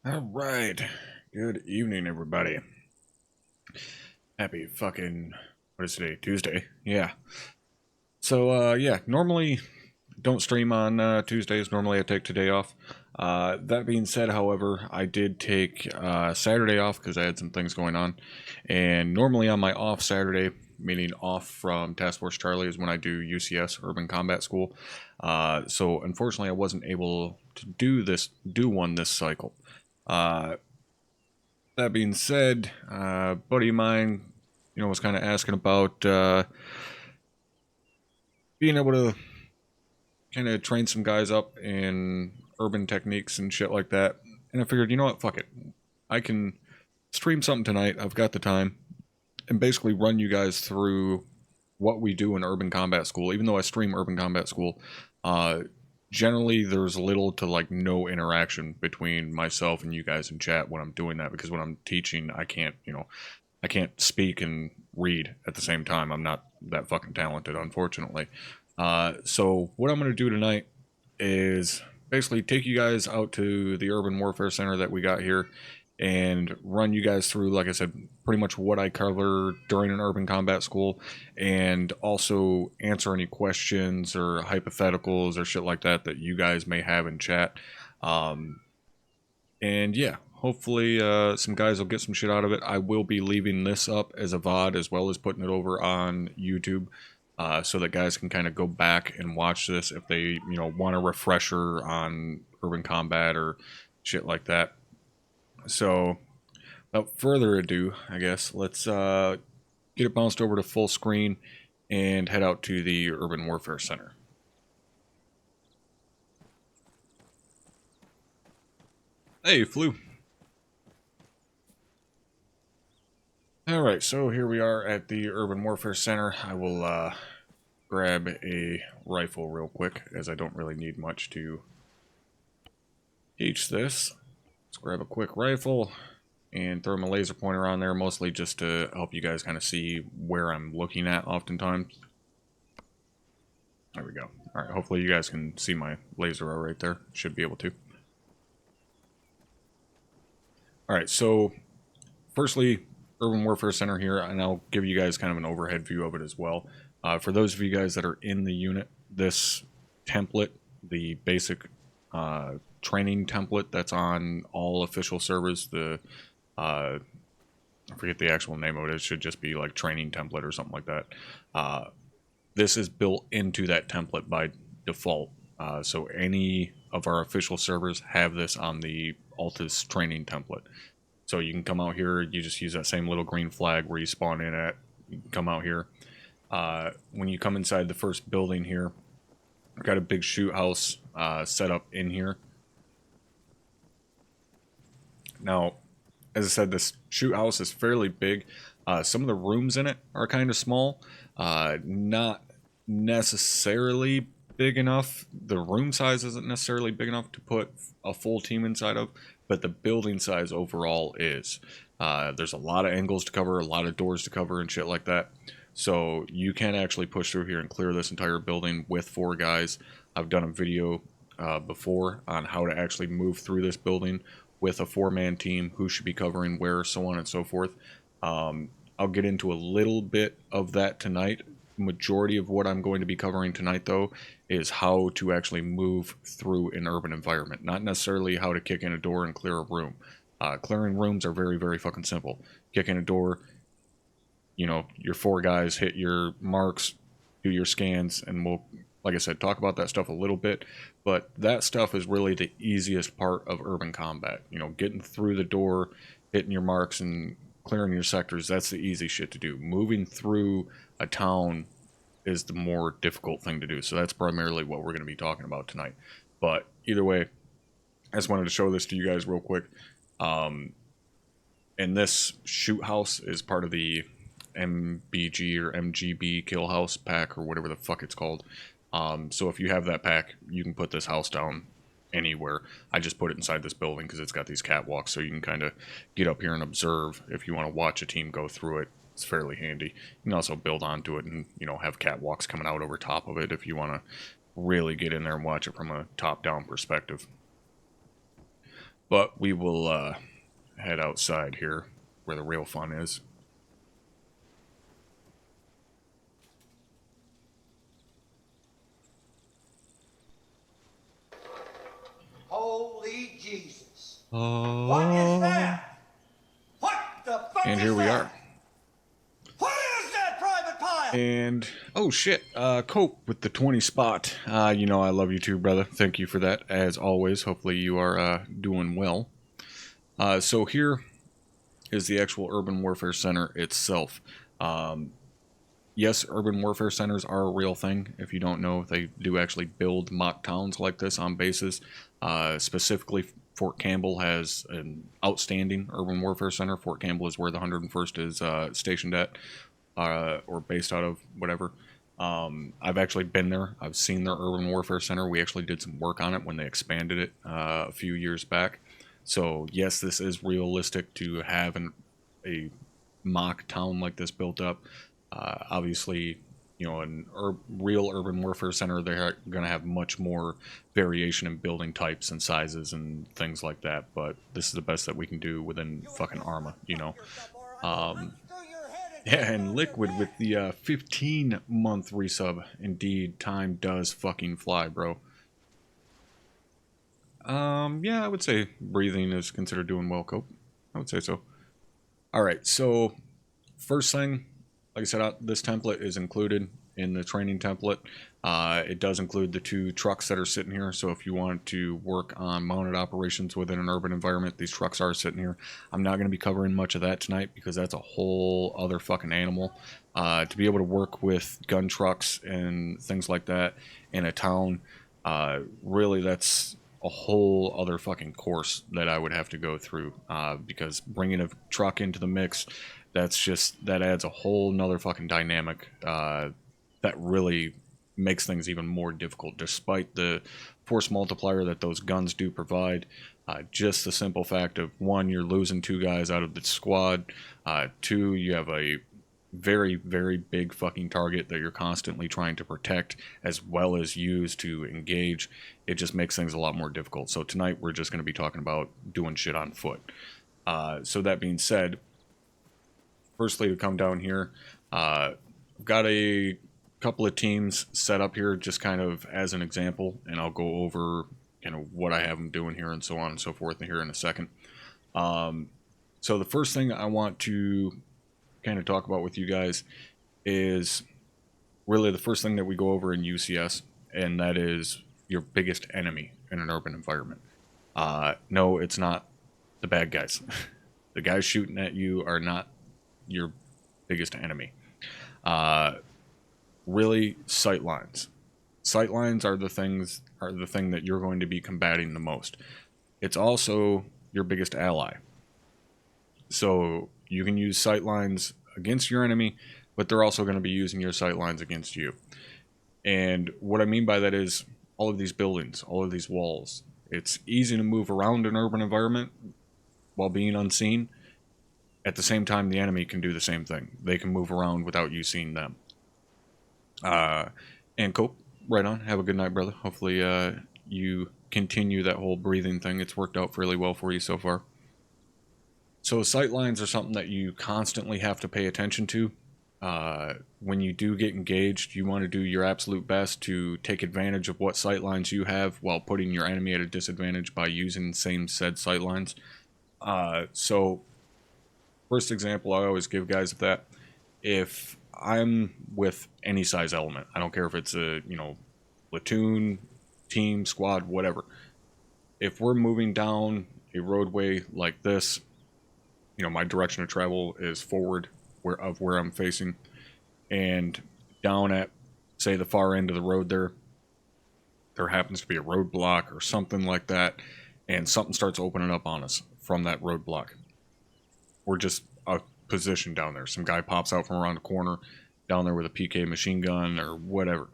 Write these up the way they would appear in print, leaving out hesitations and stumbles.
All right. Good evening, everybody. Happy fucking, what is today? Tuesday. Yeah. So, yeah, normally don't stream on Tuesdays. Normally I take today off. That being said, however, I did take Saturday off because I had some things going on. And normally on my off Saturday, meaning off from Task Force Charlie, is when I do UCS, Urban Combat School. So unfortunately I wasn't able to do one this cycle. That being said, buddy of mine, was kind of asking about being able to kind of train some guys up in urban techniques and shit like that. And I figured, you know what, fuck it. I can stream something tonight. I've got the time. And basically run you guys through what we do in Urban Combat School. Even though I stream Urban Combat School, generally there's little to like no interaction between myself and you guys in chat when I'm doing that, because when I'm teaching I can't speak and read at the same time. I'm not that fucking talented, unfortunately. So what I'm going to do tonight is basically take you guys out to the Urban Warfare Center that we got here and run you guys through, like I said, pretty much what I cover during an Urban Combat School, and also answer any questions or hypotheticals or shit like that that you guys may have in chat. And yeah, hopefully some guys will get some shit out of it. I will be leaving this up as a VOD as well as putting it over on YouTube, so that guys can kind of go back and watch this if they, want a refresher on Urban Combat or shit like that. So, without further ado, I guess, let's get it bounced over to full screen and head out to the Urban Warfare Center. Hey, Flu. Alright, so here we are at the Urban Warfare Center. I will grab a rifle real quick, as I don't really need much to teach this. Let's grab a quick rifle and throw my laser pointer on there, mostly just to help you guys kind of see where I'm looking at oftentimes. There we go. Alright, hopefully you guys can see my laser right there. Should be able to. Alright, so firstly, Urban Warfare Center here, and I'll give you guys kind of an overhead view of it as well. For those of you guys that are in the unit, this template, the basic training template that's on all official servers, I forget the actual name of it, it should just be like training template or something like that. This is built into that template by default. So any of our official servers have this on the Altus training template. So you can come out here, you just use that same little green flag where you spawn in at, you can come out here. When you come inside the first building here, I've got a big shoot house set up in here. Now, as I said, this shoot house is fairly big. Some of the rooms in it are kind of small, not necessarily big enough. The room size isn't necessarily big enough to put a full team inside of, but the building size overall is. There's a lot of angles to cover, a lot of doors to cover and shit like that. So you can actually push through here and clear this entire building with 4 guys. I've done a video before on how to actually move through this building with a 4-man team, who should be covering where, so on and so forth. I'll get into a little bit of that tonight. Majority of what I'm going to be covering tonight, though, is how to actually move through an urban environment. Not necessarily how to kick in a door and clear a room. Clearing rooms are very, very fucking simple. Kick in a door, your 4 guys hit your marks, do your scans, and we'll, like I said, talk about that stuff a little bit. But that stuff is really the easiest part of urban combat. Getting through the door, hitting your marks, and clearing your sectors, that's the easy shit to do. Moving through a town is the more difficult thing to do. So that's primarily what we're going to be talking about tonight. But either way, I just wanted to show this to you guys real quick. And this shoot house is part of the MBG or MGB kill house pack, or whatever the fuck it's called. So if you have that pack, you can put this house down anywhere. I just put it inside this building because it's got these catwalks, so you can kind of get up here and observe. If you want to watch a team go through it, it's fairly handy. You can also build onto it and, have catwalks coming out over top of it if you want to really get in there and watch it from a top-down perspective. But we will head outside here where the real fun is. Holy Jesus. Oh. What is that? What the fuck And is here we that? are. What is that, Private Pile? And, oh shit, Cope with the 20 spot. You know I love you too, brother. Thank you for that, as always. Hopefully you are doing well. So here is the actual Urban Warfare Center itself. Yes, Urban Warfare Centers are a real thing. If you don't know, they do actually build mock towns like this on bases. Specifically, Fort Campbell has an outstanding Urban Warfare Center. Fort Campbell is where the 101st is stationed at, or based out of, whatever. I've actually been there. I've seen their Urban Warfare Center. We actually did some work on it when they expanded it a few years back. So, yes, this is realistic to have a mock town like this built up. Obviously, you know, real urban warfare center, they're going to have much more variation in building types and sizes and things like that. But this is the best that we can do within fucking ArmA, you know. Yeah, and Liquid with the 15-month resub. Indeed, time does fucking fly, bro. Yeah, I would say breathing is considered doing well, Cope. I would say so. All right, so first thing, like I said, this template is included in the training template. It does include the 2 trucks that are sitting here. So if you want to work on mounted operations within an urban environment, these trucks are sitting here. I'm not going to be covering much of that tonight because that's a whole other fucking animal. To be able to work with gun trucks and things like that in a town, really that's a whole other fucking course that I would have to go through, because bringing a truck into the mix, that adds a whole nother fucking dynamic that really makes things even more difficult, despite the force multiplier that those guns do provide. Just the simple fact of, 1, you're losing 2 guys out of the squad, 2, you have a very, very big fucking target that you're constantly trying to protect as well as use to engage. It just makes things a lot more difficult. So tonight we're just going to be talking about doing shit on foot. So that being said, firstly, to come down here, I've got a couple of teams set up here just kind of as an example, and I'll go over what I have them doing here and so on and so forth here in a second. So the first thing I want to kind of talk about with you guys is really the first thing that we go over in UCS, and that is your biggest enemy in an urban environment. No, it's not the bad guys. The guys shooting at you are not your biggest enemy. Really, sight lines. Sight lines are the thing that you're going to be combating the most. It's also your biggest ally. So you can use sight lines against your enemy, but they're also going to be using your sight lines against you. And what I mean by that is all of these buildings, all of these walls. It's easy to move around an urban environment while being unseen. At the same time, the enemy can do the same thing. They can move around without you seeing them. And Cope, right on. Have a good night, brother. Hopefully you continue that whole breathing thing. It's worked out fairly well for you so far. So sight lines are something that you constantly have to pay attention to. When you do get engaged, you want to do your absolute best to take advantage of what sight lines you have while putting your enemy at a disadvantage by using the same said sight lines. So first example I always give guys of that, if I'm with any size element, I don't care if it's a, platoon, team, squad, whatever. If we're moving down a roadway like this, my direction of travel is forward of where I'm facing, and down at, say, the far end of the road there happens to be a roadblock or something like that, and something starts opening up on us from that roadblock. We're just a position down there. Some guy pops out from around the corner down there with a PK machine gun or whatever.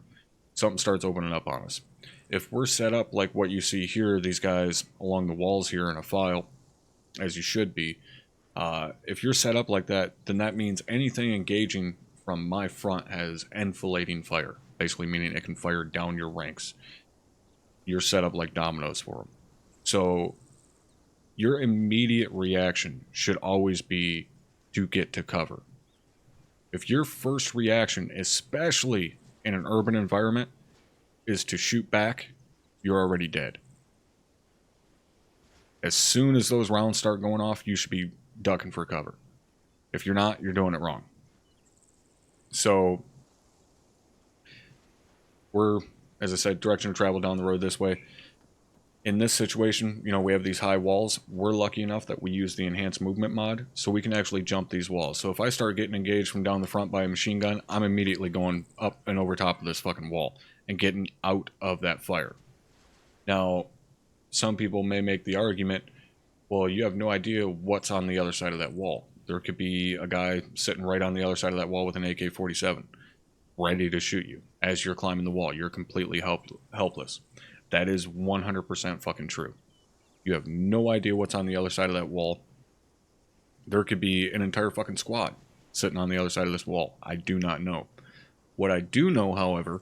Something starts opening up on us. If we're set up like what you see here, these guys along the walls here in a file, as you should be, if you're set up like that, then that means anything engaging from my front has enfilading fire, basically meaning it can fire down your ranks. You're set up like dominoes for them. So your immediate reaction should always be to get to cover. If your first reaction, especially in an urban environment, is to shoot back, you're already dead. As soon as those rounds start going off, you should be ducking for cover. If you're not, you're doing it wrong. So we're, as I said, direction of travel down the road this way. In this situation, you know, we have these high walls. We're lucky enough that we use the enhanced movement mod, so we can actually jump these walls. So if I start getting engaged from down the front by a machine gun, I'm immediately going up and over top of this fucking wall and getting out of that fire. Now, some people may make the argument, well, you have no idea what's on the other side of that wall. There could be a guy sitting right on the other side of that wall with an AK-47, ready to shoot you as you're climbing the wall. You're completely helpless. That is 100% fucking true. You have no idea what's on the other side of that wall. There could be an entire fucking squad sitting on the other side of this wall. I do not know. What I do know, however,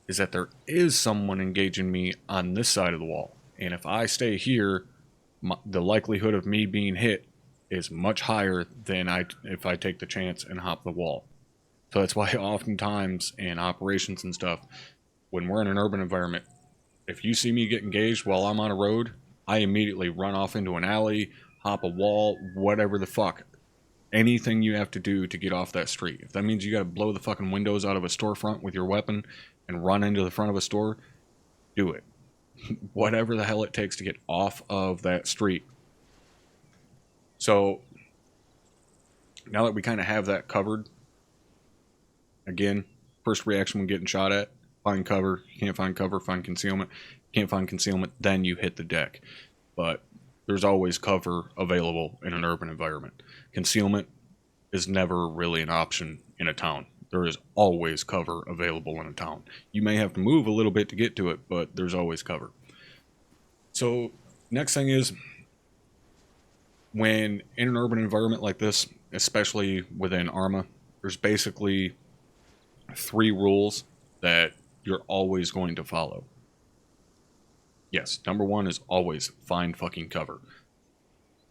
is that there is someone engaging me on this side of the wall. And if I stay here, the likelihood of me being hit is much higher than if I take the chance and hop the wall. So that's why oftentimes in operations and stuff, when we're in an urban environment, if you see me get engaged while I'm on a road, I immediately run off into an alley, hop a wall, whatever the fuck. Anything you have to do to get off that street. If that means you gotta blow the fucking windows out of a storefront with your weapon and run into the front of a store, do it. Whatever the hell it takes to get off of that street. So, now that we kind of have that covered, again, first reaction when getting shot at, find cover. You can't find cover, find concealment. Can't find concealment, then you hit the deck. But there's always cover available in an urban environment. Concealment is never really an option in a town. There is always cover available in a town. You may have to move a little bit to get to it, but there's always cover. So, next thing is, when in an urban environment like this, especially within ArmA, there's basically 3 rules that you're always going to follow. Yes, number 1 is always find fucking cover.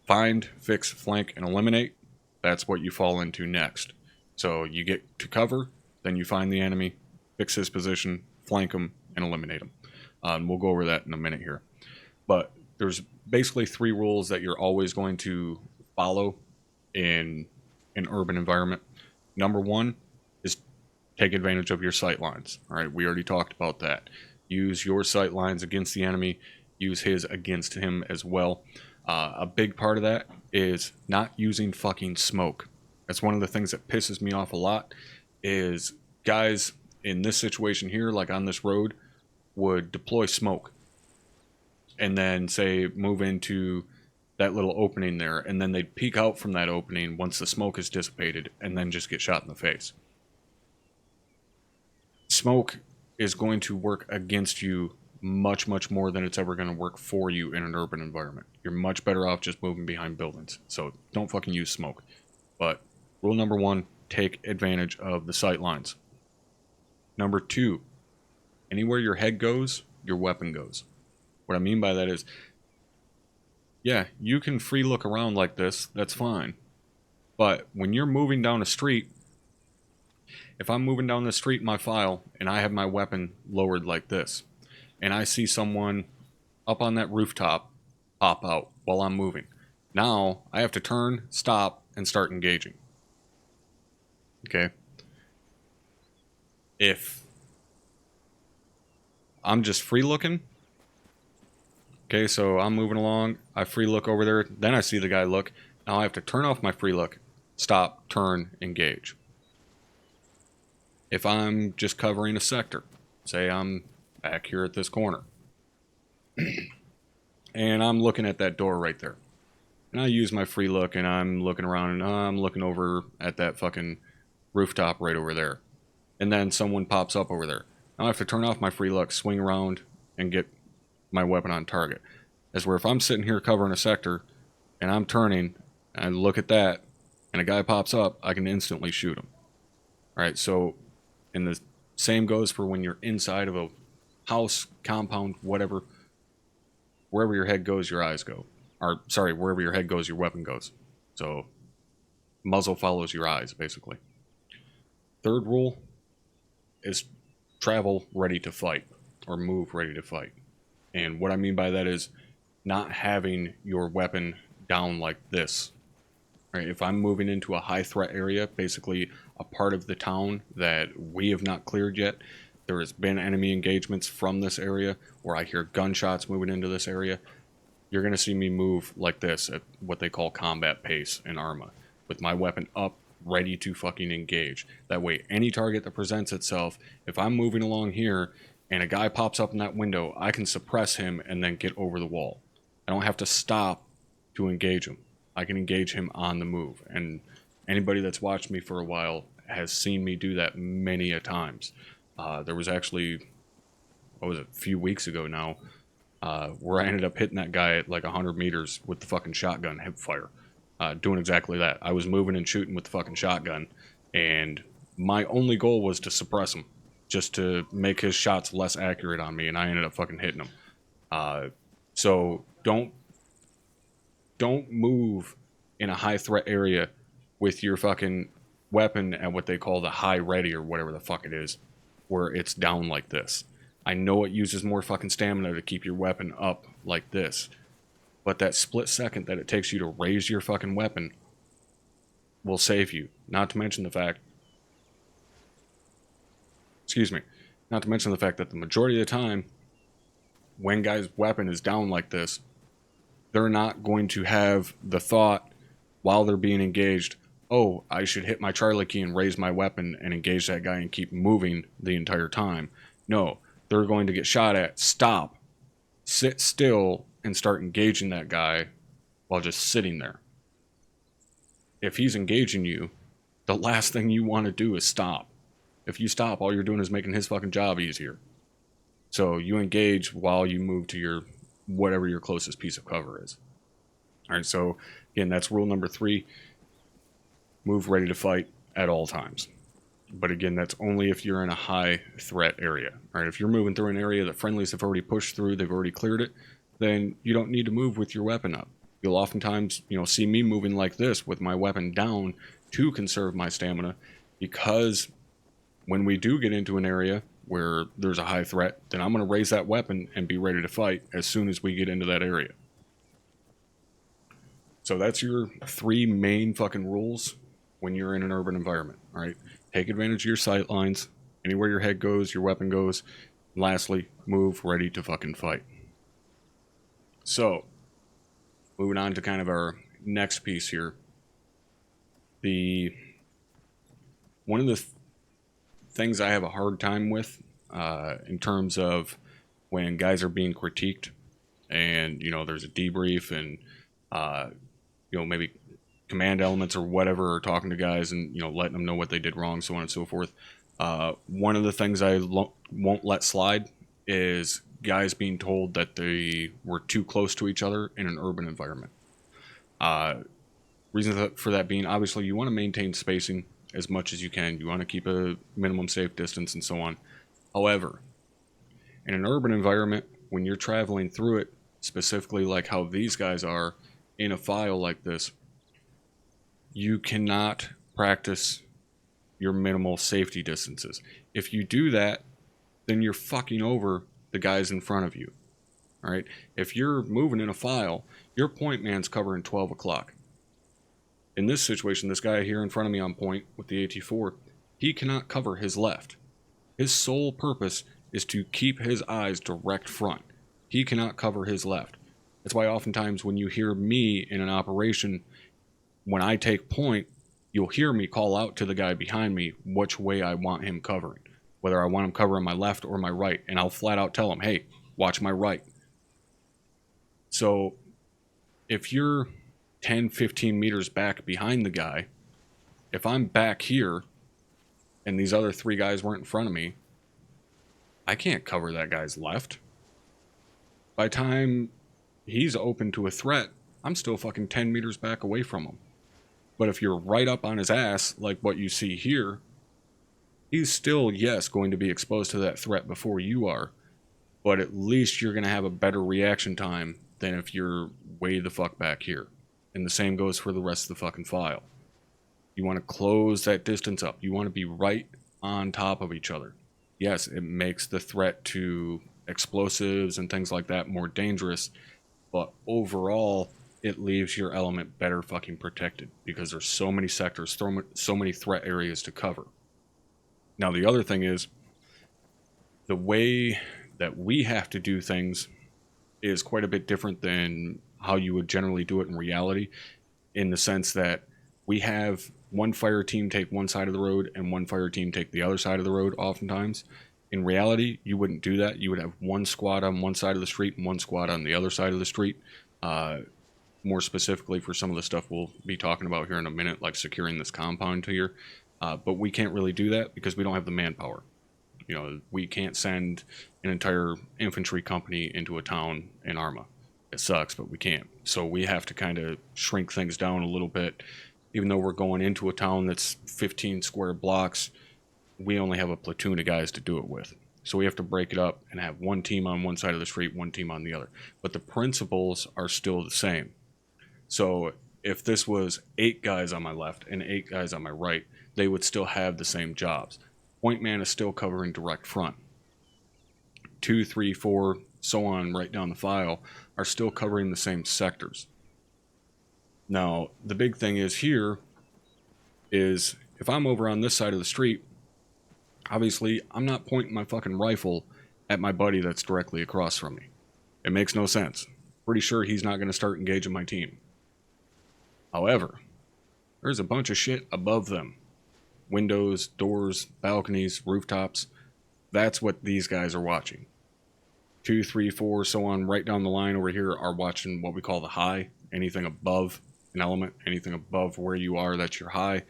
Find, fix, flank, and eliminate. That's what you fall into next. So you get to cover, then you find the enemy, fix his position, flank him, and eliminate him. We'll go over that in a minute here. But there's basically 3 rules that you're always going to follow in an urban environment. Number 1 is take advantage of your sight lines. All right, we already talked about that. Use your sight lines against the enemy. Use his against him as well. A big part of that is not using fucking smoke. That's one of the things that pisses me off a lot, is guys in this situation here, like on this road, would deploy smoke and then say move into that little opening there, and then they'd peek out from that opening once the smoke is dissipated and then just get shot in the face. Smoke is going to work against you much, much more than it's ever going to work for you in an urban environment. You're much better off just moving behind buildings. So don't fucking use smoke. But rule number 1, take advantage of the sight lines. Number 2, anywhere your head goes, your weapon goes. What I mean by that is, yeah, you can free look around like this, that's fine. But when you're moving down a street, if I'm moving down the street in my file and I have my weapon lowered like this, and I see someone up on that rooftop pop out while I'm moving, now I have to turn, stop, and start engaging. Okay? If I'm just free looking, okay, so I'm moving along, I free look over there, then I see the guy look, now I have to turn off my free look, stop, turn, engage. If I'm just covering a sector, say I'm back here at this corner, and I'm looking at that door right there, and I use my free look, and I'm looking around, and I'm looking over at that fucking rooftop right over there, and then someone pops up over there. Now I have to turn off my free look, swing around, and get my weapon on target. As where if I'm sitting here covering a sector, and I'm turning, and I look at that, and a guy pops up, I can instantly shoot him. All right, so, and the same goes for when you're inside of a house, compound, whatever. Wherever your head goes, your eyes go. or sorry, wherever your head goes, your weapon goes. So muzzle follows your eyes, basically. Third rule is travel ready to fight, or move ready to fight. And what I mean by that is not having your weapon down like this. Right? If I'm moving into a high threat area, basically a part of the town that we have not cleared yet, there has been enemy engagements from this area, or I hear gunshots moving into this area, you're going to see me move like this at what they call combat pace in ArmA, with my weapon up, ready to fucking engage. That way, any target that presents itself, if I'm moving along here and a guy pops up in that window, I can suppress him and then get over the wall. I don't have to stop to engage him. I can engage him on the move. And anybody that's watched me for a while has seen me do that many a times. There was actually, what was it, a few weeks ago now, where I ended up hitting that guy at like 100 meters with the fucking shotgun hip fire. Doing exactly that. I was moving and shooting with the fucking shotgun, and my only goal was to suppress him, just to make his shots less accurate on me, and I ended up fucking hitting him. So don't move in a high threat area with your fucking weapon at what they call the high ready or whatever the fuck it is, where it's down like this. I know it uses more fucking stamina to keep your weapon up like this, but that split second that it takes you to raise your fucking weapon will save you. Not to mention the fact that the majority of the time, when guys' weapon is down like this, they're not going to have the thought while they're being engaged, oh, I should hit my Charlie key and raise my weapon and engage that guy and keep moving the entire time. No, they're going to get shot at, stop, sit still, and start engaging that guy while just sitting there. If he's engaging you, the last thing you want to do is stop. If you stop, all you're doing is making his fucking job easier. So you engage while you move to your whatever your closest piece of cover is. All right, so again, that's rule number 3. Move ready to fight at all times. But again, that's only if you're in a high threat area. All right, if you're moving through an area that friendlies have already pushed through, they've already cleared it, then you don't need to move with your weapon up. You'll oftentimes, see me moving like this with my weapon down to conserve my stamina, because when we do get into an area where there's a high threat, then I'm going to raise that weapon and be ready to fight as soon as we get into that area. So that's your 3 main fucking rules when you're in an urban environment, all right? Take advantage of your sight lines. Anywhere your head goes, your weapon goes. And lastly, move ready to fucking fight. So, moving on to kind of our next piece here. One of the things I have a hard time with in terms of when guys are being critiqued and, there's a debrief and, maybe command elements or whatever are talking to guys and, letting them know what they did wrong, so on and so forth. One of the things I won't let slide is guys being told that they were too close to each other in an urban environment. Reason for that being, obviously, you want to maintain spacing as much as you can. You want to keep a minimum safe distance and so on. However, in an urban environment, when you're traveling through it, specifically like how these guys are in a file like this, you cannot practice your minimal safety distances. If you do that, then you're fucking over the guys in front of you. All right? If you're moving in a file, your point man's covering 12 o'clock. In this situation, this guy here in front of me on point with the AT4, he cannot cover his left. His sole purpose is to keep his eyes direct front. He cannot cover his left. That's why oftentimes when you hear me in an operation, when I take point, you'll hear me call out to the guy behind me which way I want him covering, whether I want him covering my left or my right, and I'll flat out tell him, hey, watch my right. So if you're 10, 15 meters back behind the guy, if I'm back here and these other 3 guys weren't in front of me, I can't cover that guy's left. By the time he's open to a threat, I'm still fucking 10 meters back away from him. But if you're right up on his ass, like what you see here, he's still, yes, going to be exposed to that threat before you are, but at least you're going to have a better reaction time than if you're way the fuck back here. And the same goes for the rest of the fucking file. You want to close that distance up. You want to be right on top of each other. Yes, it makes the threat to explosives and things like that more dangerous, but overall, it leaves your element better fucking protected because there's so many sectors, so many threat areas to cover. Now, the other thing is, the way that we have to do things is quite a bit different than how you would generally do it in reality, in the sense that we have one fire team take one side of the road and one fire team take the other side of the road oftentimes. In reality, you wouldn't do that. You would have one squad on one side of the street and one squad on the other side of the street. More specifically for some of the stuff we'll be talking about here in a minute, like securing this compound here. But we can't really do that because we don't have the manpower. You know, we can't send an entire infantry company into a town in ArmA. It sucks, but we can't. So we have to kind of shrink things down a little bit. Even though we're going into a town that's 15 square blocks, we only have a platoon of guys to do it with. So we have to break it up and have one team on one side of the street, one team on the other. But the principles are still the same. So if this was 8 guys on my left and 8 guys on my right, they would still have the same jobs. Point man is still covering direct front. 2, 3, 4, so on, right down the file, are still covering the same sectors. Now, the big thing is here is if I'm over on this side of the street, obviously I'm not pointing my fucking rifle at my buddy that's directly across from me. It makes no sense. Pretty sure he's not going to start engaging my team. However, there's a bunch of shit above them. Windows, doors, balconies, rooftops. That's what these guys are watching. 2, 3, 4, so on, right down the line over here are watching what we call the high. Anything above an element, anything above where you are, that's your high.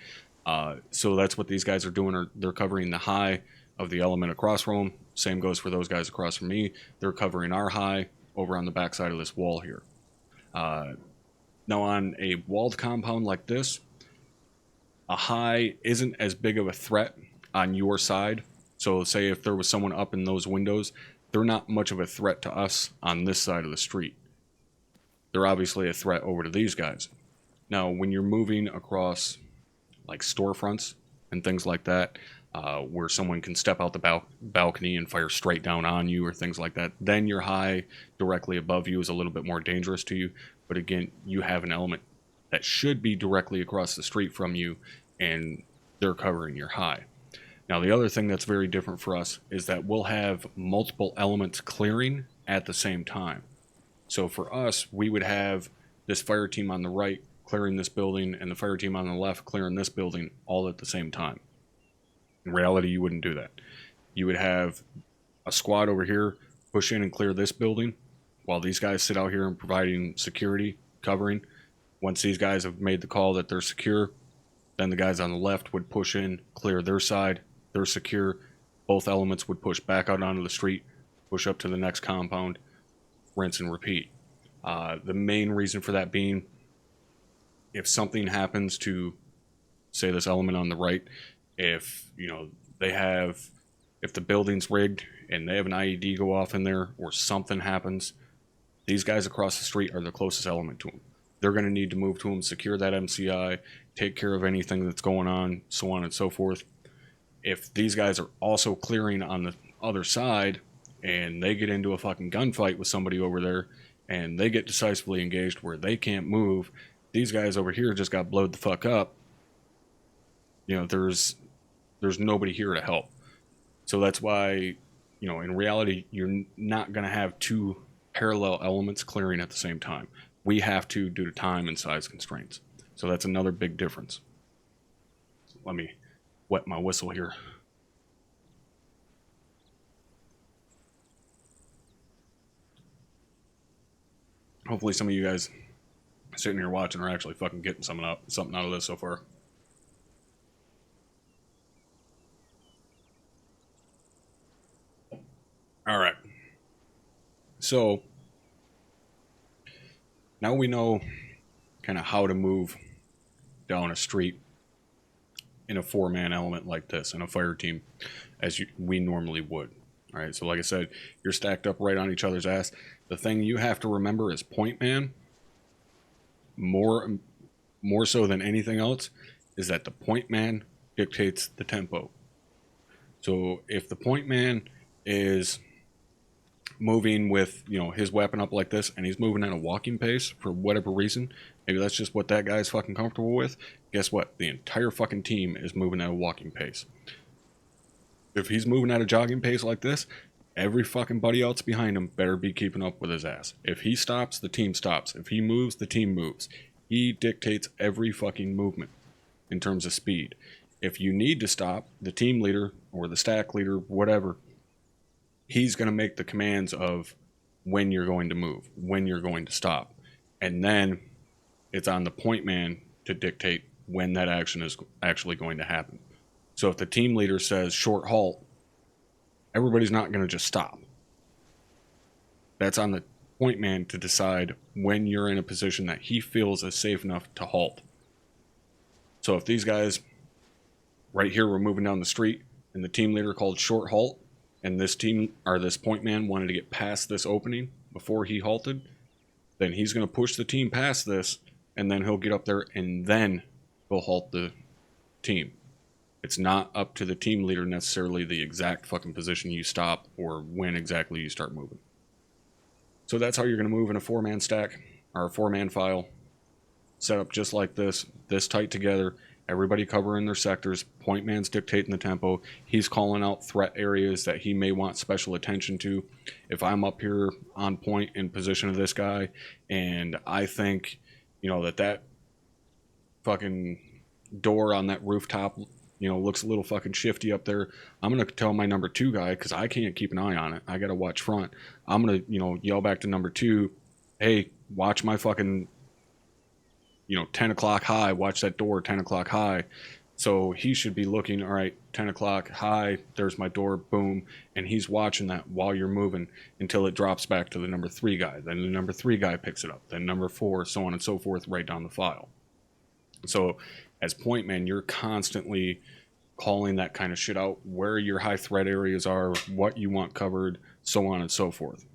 So that's what these guys are doing. They're covering the high of the element across from them. Same goes for those guys across from me. They're covering our high over on the back side of this wall here. Now on a walled compound like this, a high isn't as big of a threat on your side. So say if there was someone up in those windows, they're not much of a threat to us on this side of the street. They're obviously a threat over to these guys. Now, when you're moving across like storefronts and things like that, where someone can step out the balcony and fire straight down on you or things like that, then your high directly above you is a little bit more dangerous to you. But again, you have an element that should be directly across the street from you, and they're covering your high. Now, the other thing that's very different for us is that we'll have multiple elements clearing at the same time. So for us, we would have this fire team on the right clearing this building and the fire team on the left clearing this building all at the same time. In reality, you wouldn't do that. You would have a squad over here push in and clear this building while these guys sit out here and providing security, covering. Once these guys have made the call that they're secure, then the guys on the left would push in, clear their side, they're secure. Both elements would push back out onto the street, push up to the next compound, rinse and repeat. The main reason for that being, if something happens to, say, this element on the right, if the building's rigged and they have an IED go off in there or something happens, these guys across the street are the closest element to them. They're going to need to move to them, secure that MCI, take care of anything that's going on, so on and so forth. If these guys are also clearing on the other side and they get into a fucking gunfight with somebody over there and they get decisively engaged where they can't move, these guys over here just got blowed the fuck up. There's nobody here to help. So that's why, in reality, you're not going to have 2 parallel elements clearing at the same time. We have to due to time and size constraints. So that's another big difference. Let me wet my whistle here. Hopefully some of you guys sitting here watching are actually fucking getting something out of this so far. All right. So now we know kind of how to move down a street in a 4-man element like this, in a fire team, as we normally would. All right, so like I said, you're stacked up right on each other's ass. The thing you have to remember is point man more so than anything else, is that the point man dictates the tempo. So if the point man is moving with, you know, his weapon up like this, and he's moving at a walking pace for whatever reason, maybe that's just what that guy's fucking comfortable with, guess what? The entire fucking team is moving at a walking pace. If he's moving at a jogging pace like this, every fucking buddy else behind him better be keeping up with his ass. If he stops, the team stops. If he moves, the team moves. He dictates every fucking movement in terms of speed. If you need to stop, the team leader or the stack leader, whatever, he's going to make the commands of when you're going to move, when you're going to stop. And then it's on the point man to dictate when that action is actually going to happen. So if the team leader says short halt, everybody's not going to just stop. That's on the point man to decide when you're in a position that he feels is safe enough to halt. So if these guys right here were moving down the street and the team leader called short halt, and this team or this point man wanted to get past this opening before he halted, then he's going to push the team past this, and then he'll get up there and then he'll halt the team. It's not up to the team leader necessarily the exact fucking position you stop or when exactly you start moving. So that's how you're going to move in a 4-man stack or a 4-man file. Set up just like this tight together. Everybody covering their sectors. Point man's dictating the tempo. He's calling out threat areas that he may want special attention to. If I'm up here on point in position of this guy, and I think, you know, that fucking door on that rooftop, you know, looks a little fucking shifty up there, I'm going to tell my number 2 guy, because I can't keep an eye on it. I got to watch front. I'm going to, you know, yell back to number 2, hey, watch my fucking, you know, 10 o'clock high, watch that door 10 o'clock high. So he should be looking, all right, 10 o'clock high, there's my door, boom. And he's watching that while you're moving until it drops back to the number 3 guy. Then the number 3 guy picks it up, then number 4, so on and so forth, right down the file. So as point man, you're constantly calling that kind of shit out, where your high threat areas are, what you want covered, so on and so forth.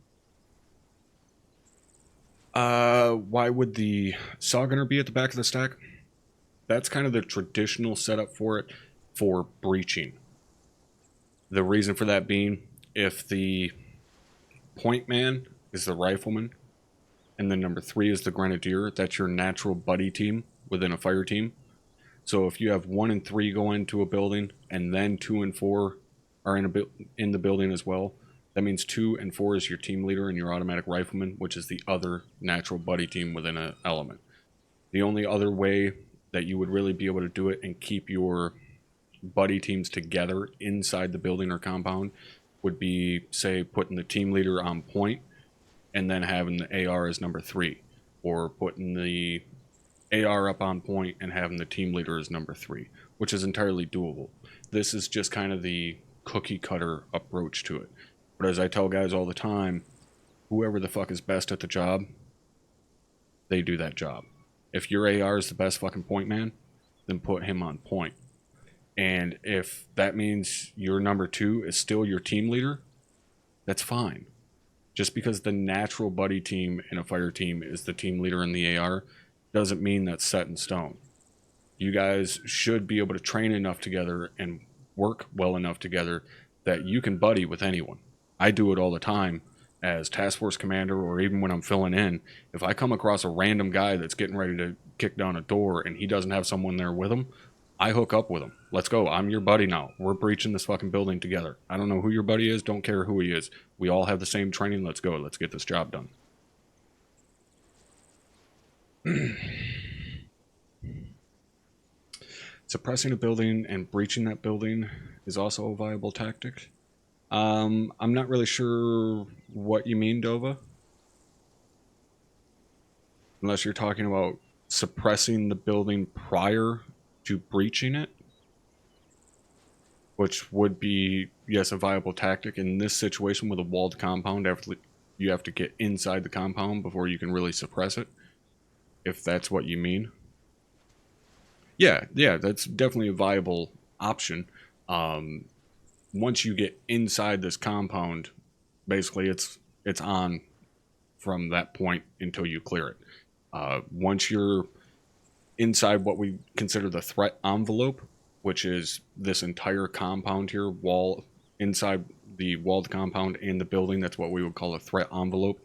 Why would the saw gunner be at the back of the stack? That's kind of the traditional setup for it, for breaching. The reason for that being, if the point man is the rifleman and then number 3 is the grenadier, that's your natural buddy team within a fire team. So if you have 1 and 3 go into a building and then 2 and 4 are in the building as well, that means 2 and 4 is your team leader and your automatic rifleman, which is the other natural buddy team within an element. The only other way that you would really be able to do it and keep your buddy teams together inside the building or compound would be, say, putting the team leader on point and then having the AR as number 3, or putting the AR up on point and having the team leader as number 3, which is entirely doable. This is just kind of the cookie cutter approach to it. But as I tell guys all the time, whoever the fuck is best at the job, they do that job. If your AR is the best fucking point man, then put him on point. And if that means your number 2 is still your team leader, that's fine. Just because the natural buddy team in a fire team is the team leader in the AR doesn't mean that's set in stone. You guys should be able to train enough together and work well enough together that you can buddy with anyone. I do it all the time as task force commander, or even when I'm filling in. If I come across a random guy that's getting ready to kick down a door and he doesn't have someone there with him, I hook up with him. Let's go. I'm your buddy now. We're breaching this fucking building together. I don't know who your buddy is. Don't care who he is. We all have the same training. Let's go. Let's get this job done. Suppressing a building and breaching that building is also a viable tactic. I'm not really sure what you mean, Dova. Unless you're talking about suppressing the building prior to breaching it, which would be, yes, a viable tactic. In this situation with a walled compound, you have to get inside the compound before you can really suppress it, if that's what you mean. Yeah, that's definitely a viable option. Once you get inside this compound, basically it's on from that point until you clear it. Once you're inside what we consider the threat envelope, which is this entire compound here, wall, inside the walled compound and the building, that's what we would call a threat envelope.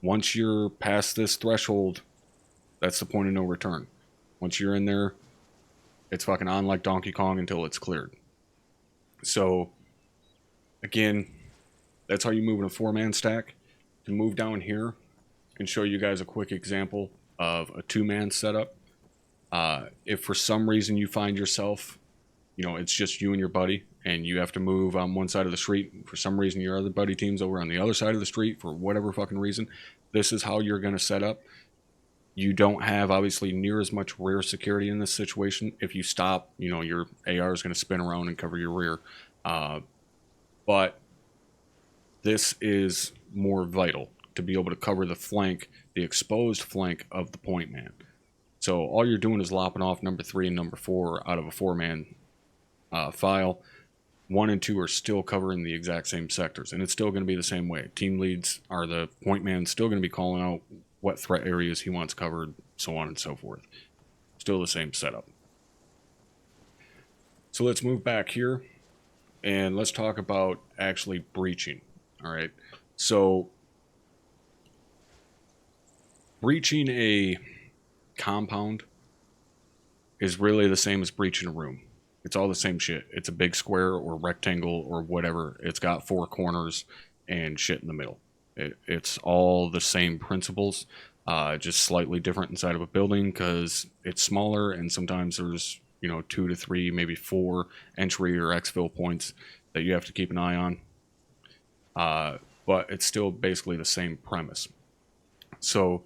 Once you're past this threshold, that's the point of no return. Once you're in there, it's fucking on like Donkey Kong until it's cleared. So, again, that's how you move in a 4-man stack. To move down here and show you guys a quick example of a 2-man setup. If for some reason you find yourself, you know, it's just you and your buddy, and you have to move on one side of the street, for some reason your other buddy team's over on the other side of the street for whatever fucking reason, this is how you're going to set up. You don't have, obviously, near as much rear security in this situation. If you stop, you know, your AR is going to spin around and cover your rear. But this is more vital to be able to cover the flank, the exposed flank of the point man. So all you're doing is lopping off number 3 and number 4 out of a 4-man file. 1 and 2 are still covering the exact same sectors, and it's still going to be the same way. Team leads are the point man, still going to be calling out what threat areas he wants covered, so on and so forth. Still the same setup. So let's move back here, and let's talk about actually breaching. All right. So breaching a compound is really the same as breaching a room. It's all the same shit. It's a big square or rectangle or whatever. It's got 4 corners and shit in the middle. It's all the same principles, just slightly different inside of a building because it's smaller, and sometimes there's, you know, 2 to 3, maybe 4 entry or exfil points that you have to keep an eye on. But it's still basically the same premise. So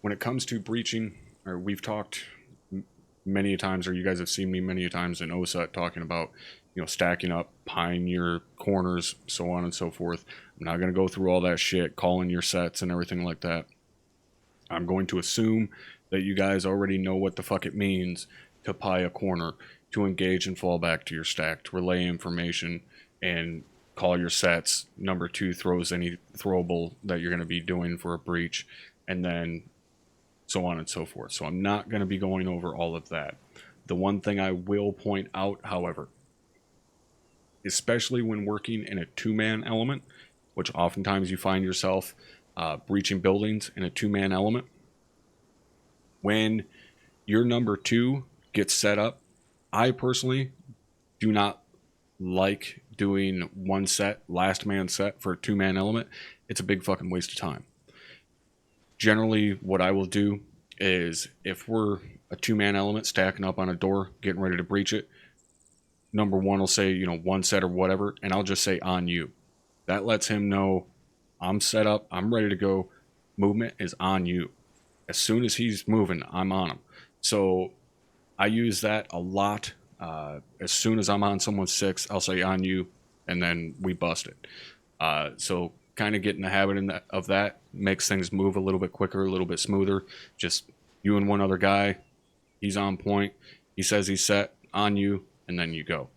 when it comes to breaching, or we've talked many a times, or you guys have seen me many a times in OSUT talking about, you know, stacking up, pieing your corners, so on and so forth. I'm not going to go through all that shit, calling your sets and everything like that. I'm going to assume that you guys already know what the fuck it means to pie a corner, to engage and fall back to your stack, to relay information, and call your sets. Number 2 throws any throwable that you're going to be doing for a breach, and then so on and so forth. So I'm not going to be going over all of that. The one thing I will point out, however, especially when working in a 2-man element, which oftentimes you find yourself breaching buildings in a 2-man element, when your number 2 gets set up, I personally do not like doing one set, last man set for a 2-man element. It's a big fucking waste of time. Generally, what I will do is, if we're a 2-man element stacking up on a door, getting ready to breach it, number 1 will say, you know, 1 set or whatever, and I'll just say on you. That lets him know I'm set up, I'm ready to go, movement is on you. As soon as he's moving, I'm on him. So I use that a lot. As soon as I'm on someone's 6, I'll say on you, and then we bust it. So kind of get in the habit of that makes things move a little bit quicker, a little bit smoother. Just you and one other guy, he's on point, he says he's set, on you, and then you go.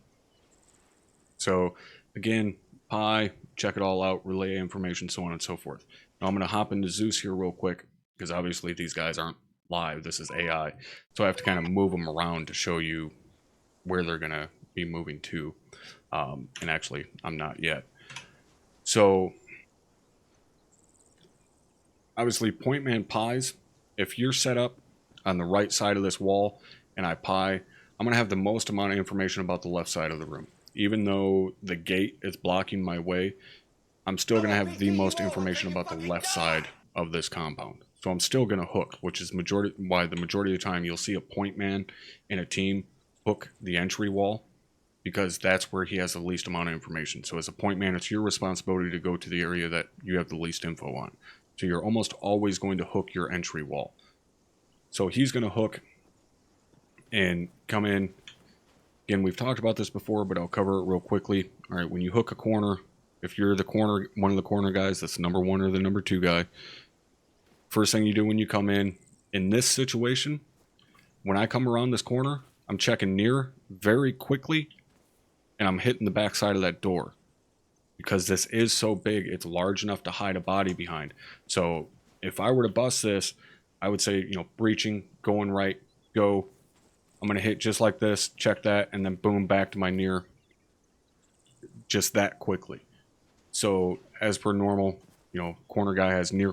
So again, pie, check it all out, relay information, so on and so forth. Now I'm going to hop into Zeus here real quick, because obviously these guys aren't live, this is AI, so I have to kind of move them around to show you where they're going to be moving to. And actually, I'm not yet. So obviously, point man pies, if you're set up on the right side of this wall and I pie, I'm going to have the most amount of information about the left side of the room. Even though the gate is blocking my way, I'm still going to have the most information about the left side of this compound. So I'm still going to hook, which is why the majority of the time you'll see a point man in a team hook the entry wall, because that's where he has the least amount of information. So as a point man, it's your responsibility to go to the area that you have the least info on. So you're almost always going to hook your entry wall. So he's going to hook and come in. Again, we've talked about this before, but I'll cover it real quickly. All right, when you hook a corner, if you're the corner, one of the corner guys, that's the number 1 or the number 2 guy, first thing you do when you come in this situation, when I come around this corner, I'm checking near very quickly, and I'm hitting the back side of that door. Because this is so big, it's large enough to hide a body behind. So if I were to bust this, I would say, you know, breaching, going right, go. I'm going to hit just like this, check that, and then boom, back to my near just that quickly. So as per normal, you know, corner guy has near,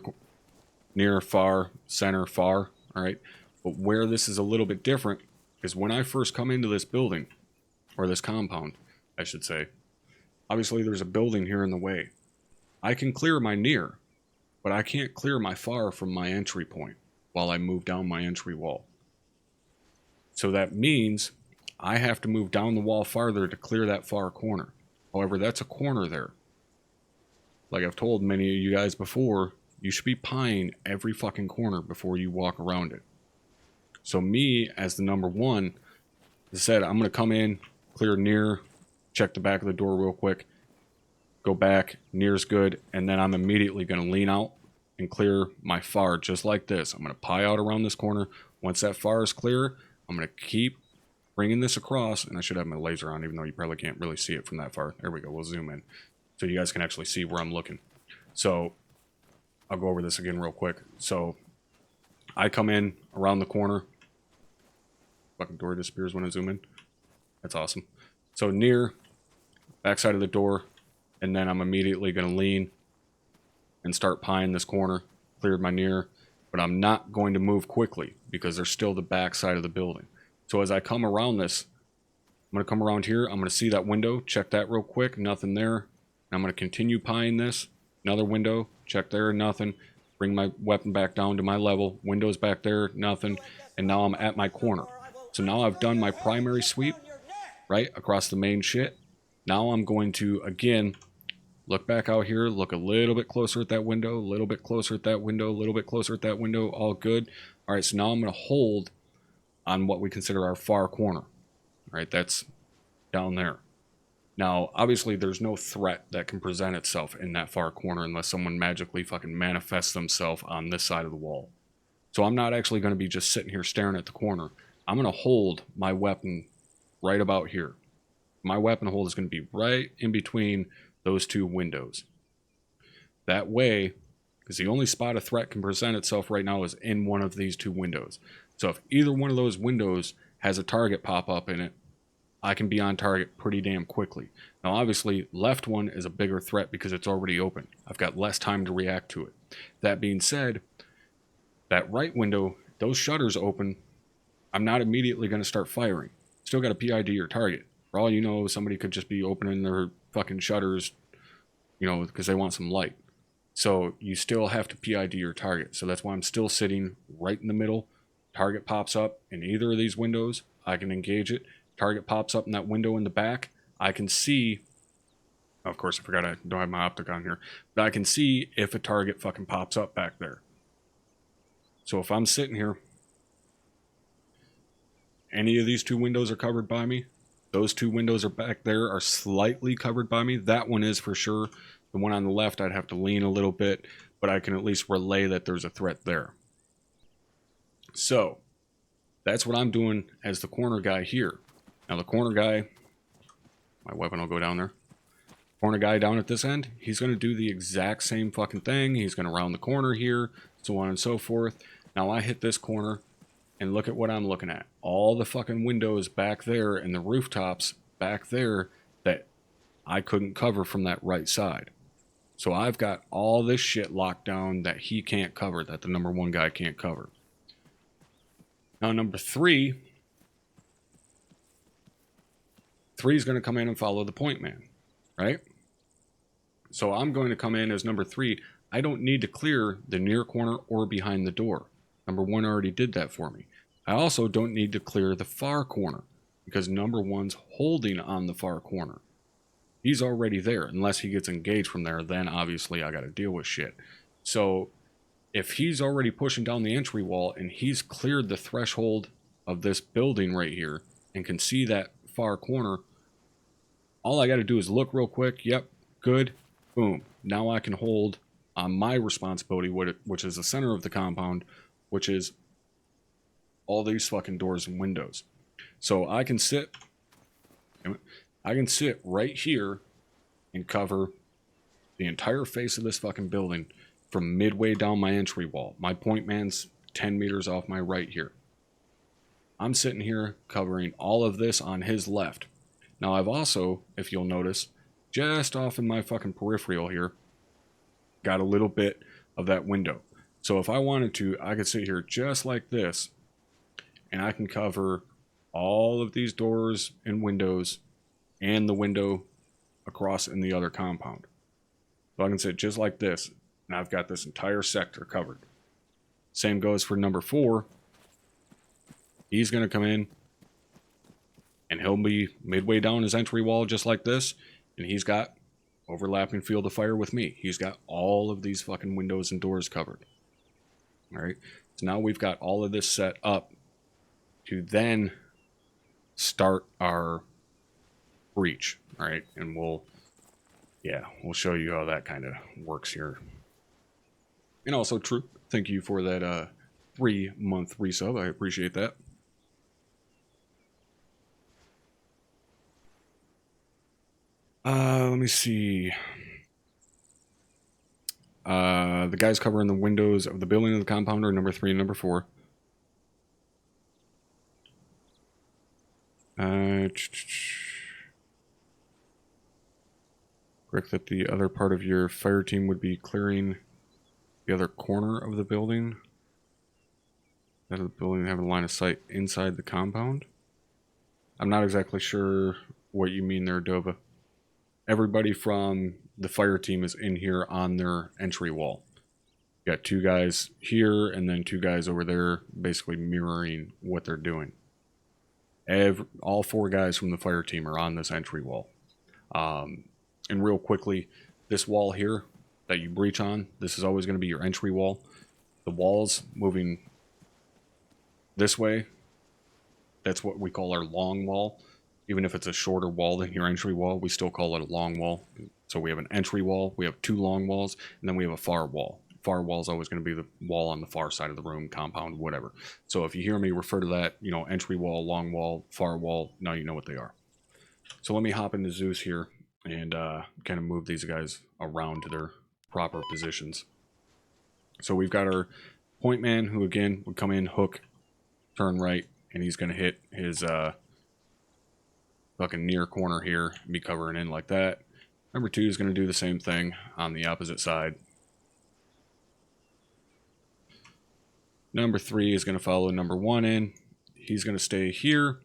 far, center, far, all right? But where this is a little bit different is when I first come into this building, or this compound, I should say, obviously there's a building here in the way. I can clear my near, but I can't clear my far from my entry point while I move down my entry wall. So that means I have to move down the wall farther to clear that far corner. However, that's a corner there. Like I've told many of you guys before, you should be pieing every fucking corner before you walk around it. So me, as the number one, as I said, I'm going to come in, clear near, check the back of the door real quick, go back, near's good, and then I'm immediately going to lean out and clear my far just like this. I'm going to pie out around this corner. Once that far is clear, I'm going to keep bringing this across, and I should have my laser on, even though you probably can't really see it from that far. There we go. We'll zoom in so you guys can actually see where I'm looking. So I'll go over this again real quick. So I come in around the corner. Fucking door disappears when I zoom in. That's awesome. So near, backside of the door, and then I'm immediately going to lean and start pieing this corner. Cleared my near, but I'm not going to move quickly because there's still the backside of the building. So as I come around this, I'm going to come around here. I'm going to see that window, check that real quick, nothing there. I'm going to continue pieing this. Another window, check there, nothing. Bring my weapon back down to my level. Windows back there, nothing. And now I'm at my corner. So now I've done my primary sweep, right, across the main shit. Now I'm going to, again, look back out here, look a little bit closer at that window, a little bit closer at that window, a little bit closer at that window, all good. All right, so now I'm going to hold on what we consider our far corner. All right, that's down there. Now, obviously, there's no threat that can present itself in that far corner unless someone magically fucking manifests themselves on this side of the wall. So I'm not actually going to be just sitting here staring at the corner. I'm going to hold my weapon right about here. My weapon hold is going to be right in between those two windows. That way, because the only spot a threat can present itself right now is in one of these two windows. So if either one of those windows has a target pop up in it, I can be on target pretty damn quickly. Now obviously, left one is a bigger threat because it's already open. I've got less time to react to it. That being said, that right window, those shutters open, I'm not immediately going to start firing. Still got to PID your target. For all you know, somebody could just be opening their fucking shutters, you know, because they want some light. So you still have to PID your target. So that's why I'm still sitting right in the middle. Target pops up in either of these windows. I can engage it. Target pops up in that window in the back. I can see, of course I forgot I don't have my optic on here, but I can see if a target fucking pops up back there. So if I'm sitting here, any of these two windows are covered by me. Those two windows are back there are slightly covered by me. That one is for sure. The one on the left, I'd have to lean a little bit, but I can at least relay that there's a threat there. So that's what I'm doing as the corner guy here. Now the corner guy, my weapon will go down there. Corner guy down at this end, he's going to do the exact same fucking thing. He's going to round the corner here, so on and so forth. Now I hit this corner, and look at what I'm looking at. All the fucking windows back there and the rooftops back there that I couldn't cover from that right side. So I've got all this shit locked down that he can't cover, that the number one guy can't cover. Now number three is going to come in and follow the point man, right? So I'm going to come in as number 3. I don't need to clear the near corner or behind the door. Number 1 already did that for me. I also don't need to clear the far corner because number 1's holding on the far corner. He's already there. Unless he gets engaged from there, then obviously I got to deal with shit. So if he's already pushing down the entry wall and he's cleared the threshold of this building right here and can see that far corner, all I got to do is look real quick. Yep, good. Boom. Now I can hold on my responsibility, which is the center of the compound, which is all these fucking doors and windows. So I can sit right here and cover the entire face of this fucking building from midway down my entry wall. My point man's 10 meters off my right here. I'm sitting here covering all of this on his left. Now I've also, if you'll notice, just off in my fucking peripheral here, got a little bit of that window. So if I wanted to, I could sit here just like this, and I can cover all of these doors and windows and the window across in the other compound. So I can sit just like this, and I've got this entire sector covered. Same goes for number 4. He's going to come in, and he'll be midway down his entry wall just like this, and he's got overlapping field of fire with me. He's got all of these fucking windows and doors covered. Alright, so now we've got all of this set up to then start our breach. Alright, and we'll show you how that kind of works here. And also, True, thank you for that 3-month resub. I appreciate that. Let me see. The guys covering the windows of the building of the compound are number 3 and number 4. Correct that the other part of your fire team would be clearing the other corner of the building. That of the building having a line of sight inside the compound. I'm not exactly sure what you mean there, Dova. Everybody from the fire team is in here on their entry wall. You got 2 guys here and then 2 guys over there basically mirroring what they're doing. All 4 guys from the fire team are on this entry wall. And real quickly, this wall here that you breach on, this is always going to be your entry wall. The walls moving this way, that's what we call our long wall. Even if it's a shorter wall than your entry wall, we still call it a long wall. So we have an entry wall, we have 2 long walls, and then we have a far wall. Far wall is always going to be the wall on the far side of the room, compound, whatever. So if you hear me refer to that, you know, entry wall, long wall, far wall, now you know what they are. So let me hop into Zeus here and kind of move these guys around to their proper positions. So we've got our point man, who again would come in, hook, turn right, and he's going to hit his fucking near corner here and be covering in like that. Number 2 is going to do the same thing on the opposite side. Number 3 is going to follow number 1 in. He's going to stay here,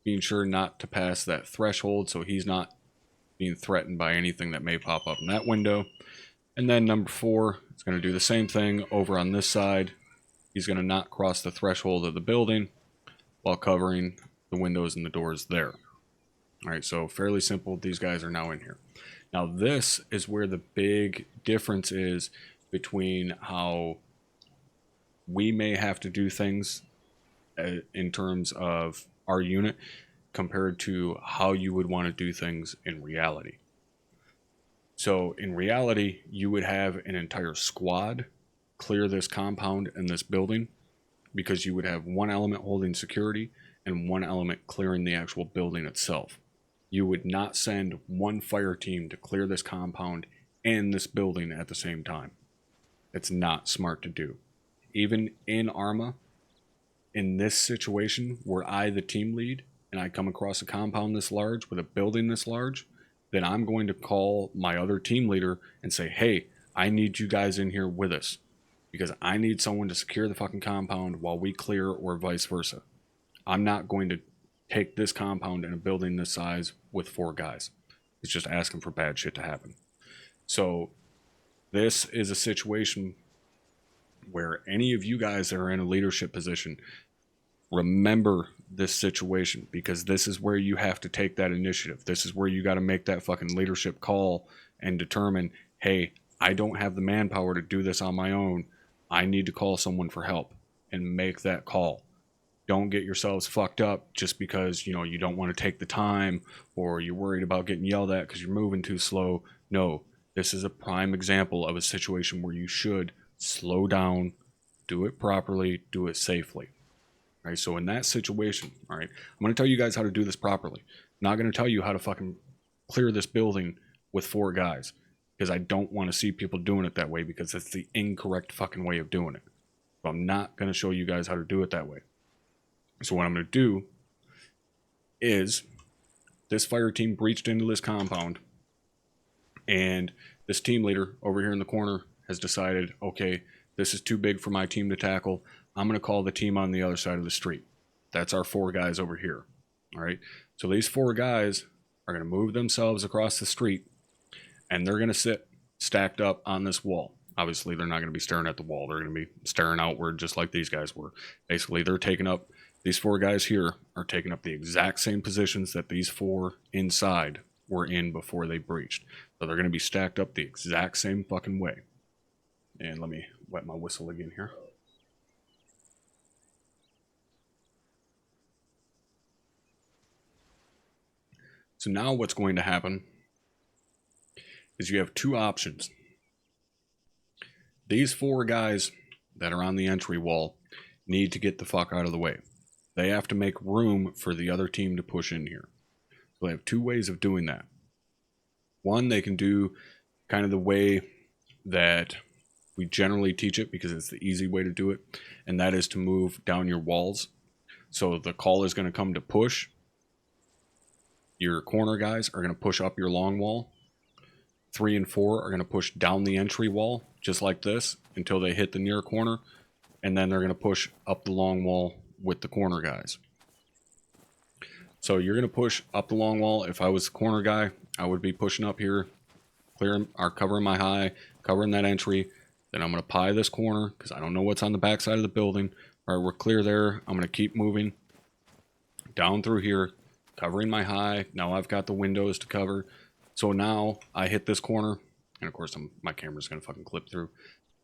being sure not to pass that threshold so he's not being threatened by anything that may pop up in that window. And then number 4 is going to do the same thing over on this side. He's going to not cross the threshold of the building while covering the windows and the doors there. Alright, so fairly simple. These guys are now in here. Now this is where the big difference is between how we may have to do things in terms of our unit compared to how you would want to do things in reality. So in reality, you would have an entire squad clear this compound and this building because you would have 1 element holding security and 1 element clearing the actual building itself. You would not send 1 fire team to clear this compound and this building at the same time. It's not smart to do. Even in ArmA, in this situation where I, the team lead, and I come across a compound this large with a building this large, then I'm going to call my other team leader and say, hey, I need you guys in here with us because I need someone to secure the fucking compound while we clear, or vice versa. I'm not going to take this compound in a building this size with 4 guys. It's just asking for bad shit to happen. So this is a situation where any of you guys that are in a leadership position, remember this situation, because this is where you have to take that initiative. This is where you got to make that fucking leadership call and determine, hey, I don't have the manpower to do this on my own. I need to call someone for help, and make that call. Don't get yourselves fucked up just because, you know, you don't want to take the time, or you're worried about getting yelled at because you're moving too slow. No, this is a prime example of a situation where you should slow down, do it properly, do it safely. All right, so in that situation, all right, I'm going to tell you guys how to do this properly. I'm not going to tell you how to fucking clear this building with 4 guys, because I don't want to see people doing it that way, because it's the incorrect fucking way of doing it. So I'm not going to show you guys how to do it that way. So what I'm going to do is, this fire team breached into this compound, and this team leader over here in the corner has decided, okay, this is too big for my team to tackle. I'm going to call the team on the other side of the street. That's our 4 guys over here. All right. So these 4 guys are going to move themselves across the street, and they're going to sit stacked up on this wall. Obviously, they're not going to be staring at the wall. They're going to be staring outward just like these guys were. Basically, they're taking up, these 4 guys here are taking up the exact same positions that these 4 inside were in before they breached. So they're going to be stacked up the exact same fucking way. And let me wet my whistle again here. So now what's going to happen is you have 2 options. These 4 guys that are on the entry wall need to get the fuck out of the way. They have to make room for the other team to push in here. So they have 2 ways of doing that. One, they can do kind of the way that we generally teach it, because it's the easy way to do it, and that is to move down your walls. So the call is going to come to push. Your corner guys are going to push up your long wall. 3 and 4 are going to push down the entry wall, just like this, until they hit the near corner, and then they're going to push up the long wall with the corner guys. So you're going to push up the long wall. If I was the corner guy, I would be pushing up here, clearing or covering my high, covering that entry. Then I'm going to pie this corner because I don't know what's on the back side of the building. All right, we're clear there. I'm going to keep moving down through here, covering my high. Now I've got the windows to cover. So now I hit this corner, and of course my camera's going to fucking clip through.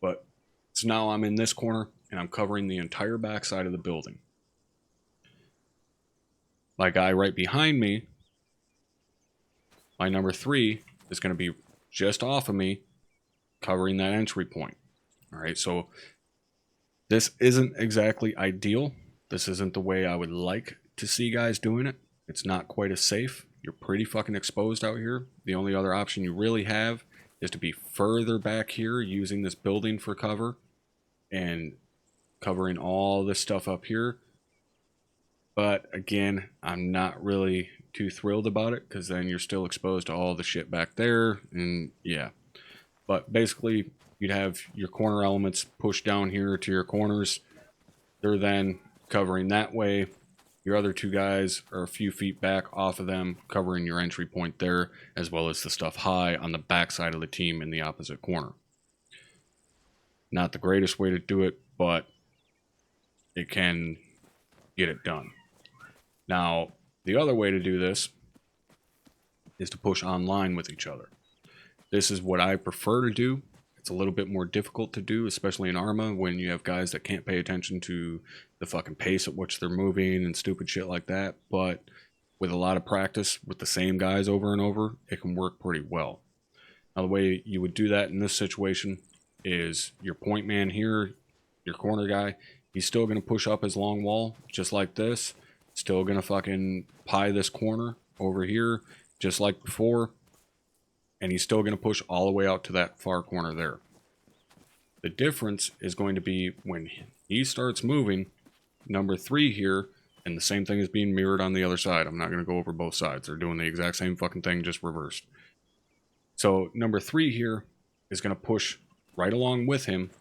But so now I'm in this corner, and I'm covering the entire back side of the building. My guy right behind me, my number 3, is going to be just off of me, covering that entry point. All right, so this isn't exactly ideal. This isn't the way I would like to see guys doing it. It's not quite as safe. You're pretty fucking exposed out here. The only other option you really have is to be further back here using this building for cover and covering all this stuff up here. But again, I'm not really too thrilled about it, because then you're still exposed to all the shit back there, and yeah. But basically, you'd have your corner elements pushed down here to your corners. They're then covering that way. Your other 2 guys are a few feet back off of them, covering your entry point there, as well as the stuff high on the back side of the team in the opposite corner. Not the greatest way to do it, but it can get it done. Now, the other way to do this is to push online with each other. This is what I prefer to do. It's a little bit more difficult to do, especially in ArmA, when you have guys that can't pay attention to the fucking pace at which they're moving and stupid shit like that. But with a lot of practice with the same guys over and over, it can work pretty well. Now, the way you would do that in this situation is your point man here, your corner guy, he's still going to push up his long wall just like this. Still going to fucking pie this corner over here just like before. And he's still going to push all the way out to that far corner there. The difference is going to be when he starts moving, number 3 here, and the same thing is being mirrored on the other side. I'm not going to go over both sides. They're doing the exact same fucking thing, just reversed. So number 3 here is going to push right along with him.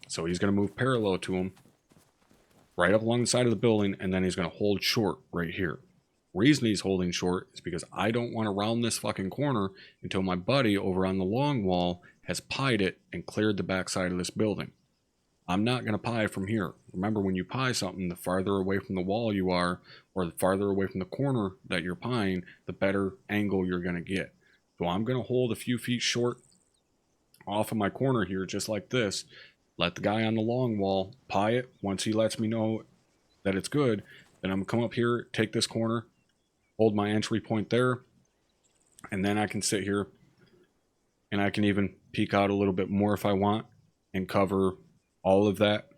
So he's going to move parallel to him, right up along the side of the building, and then he's going to hold short right here. Reason he's holding short is because I don't want to round this fucking corner until my buddy over on the long wall has pied it and cleared the backside of this building. I'm not going to pie from here. Remember, when you pie something, the farther away from the wall you are, or the farther away from the corner that you're pieing, the better angle you're going to get. So I'm going to hold a few feet short off of my corner here, just like this. Let the guy on the long wall pie it. Once he lets me know that it's good, then I'm going to come up here, take this corner, hold my entry point there, and then I can sit here and I can even peek out a little bit more if I want and cover all of that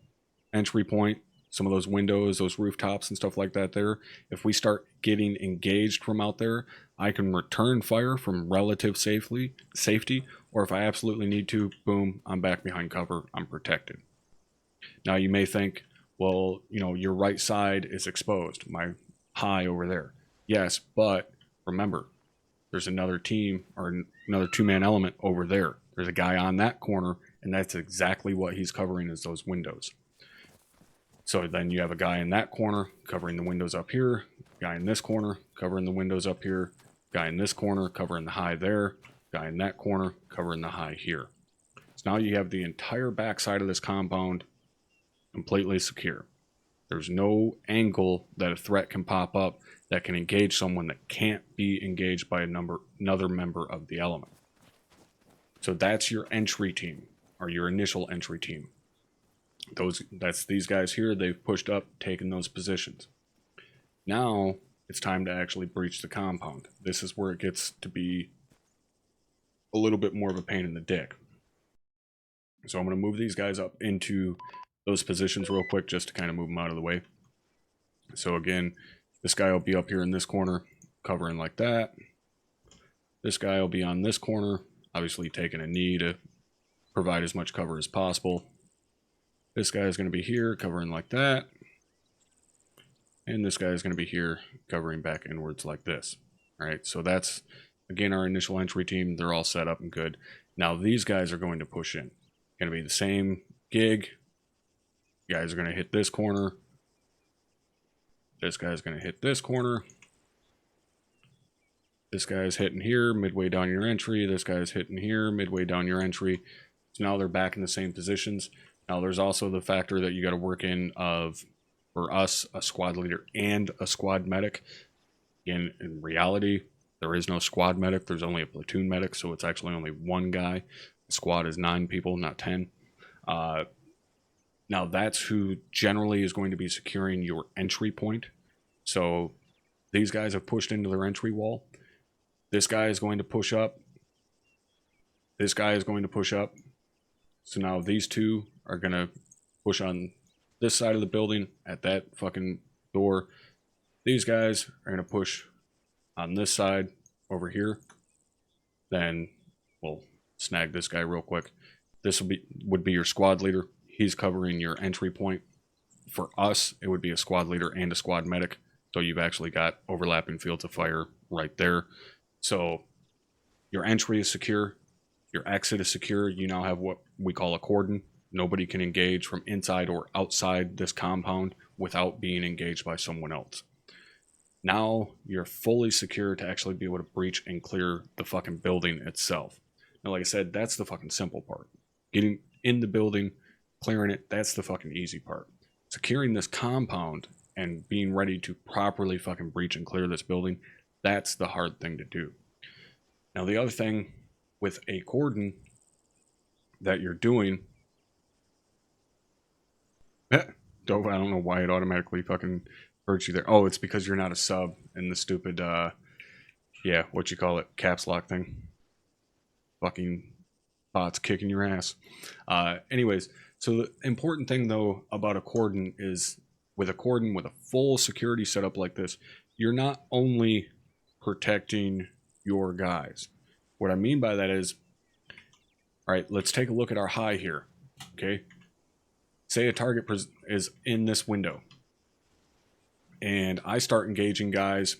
entry point, some of those windows, those rooftops and stuff like that there. If we start getting engaged from out there, I can return fire from relative safety, or if I absolutely need to, boom, I'm back behind cover, I'm protected. Now you may think, well, you know, your right side is exposed, my high over there. Yes, but remember, there's another team or another two-man element over there. There's a guy on that corner, and that's exactly what he's covering is those windows. So then you have a guy in that corner covering the windows up here, guy in this corner covering the windows up here, guy in this corner covering the high there, guy in that corner covering the high here. So now you have the entire backside of this compound completely secure. There's no angle that a threat can pop up that can engage someone that can't be engaged by another member of the element. So that's your entry team, or your initial entry team. That's these guys here. They've pushed up, taken those positions. Now it's time to actually breach the compound. This is where it gets to be a little bit more of a pain in the dick. So I'm going to move these guys up into those positions real quick just to kind of move them out of the way. So again, this guy will be up here in this corner, covering like that. This guy will be on this corner, obviously taking a knee to provide as much cover as possible. This guy is going to be here, covering like that. And this guy is going to be here, covering back inwards like this. All right, so that's, again, our initial entry team. They're all set up and good. Now these guys are going to push in. Going to be the same gig. You guys are going to hit this corner. This guy's going to hit this corner. This guy's hitting here, midway down your entry. This guy's hitting here, midway down your entry. So now they're back in the same positions. Now there's also the factor that you got to work in of, for us, a squad leader and a squad medic. In reality, there is no squad medic. There's only a platoon medic, so it's actually only one guy. The squad is 9 people, not 10. Now that's who generally is going to be securing your entry point. So these guys have pushed into their entry wall. This guy is going to push up. This guy is going to push up. So now these two are going to push on this side of the building at that fucking door. These guys are going to push on this side over here. Then we'll snag this guy real quick. This would be your squad leader. He's covering your entry point. For us, it would be a squad leader and a squad medic. So you've actually got overlapping fields of fire right there. So your entry is secure. Your exit is secure. You now have what we call a cordon. Nobody can engage from inside or outside this compound without being engaged by someone else. Now you're fully secure to actually be able to breach and clear the fucking building itself. Now, like I said, that's the fucking simple part. Getting in the building, clearing it, that's the fucking easy part. Securing this compound and being ready to properly fucking breach and clear this building, that's the hard thing to do. Now, the other thing with a cordon that you're doing, I don't know why it automatically fucking hurts you there. Oh, it's because you're not a sub in the stupid, yeah, what you call it, caps lock thing. Fucking bots kicking your ass. Anyways, so the important thing though about a cordon is with a cordon with a full security setup like this, you're not only protecting your guys. What I mean by that is, all right, let's take a look at our high here. Okay. Say a target is in this window and I start engaging guys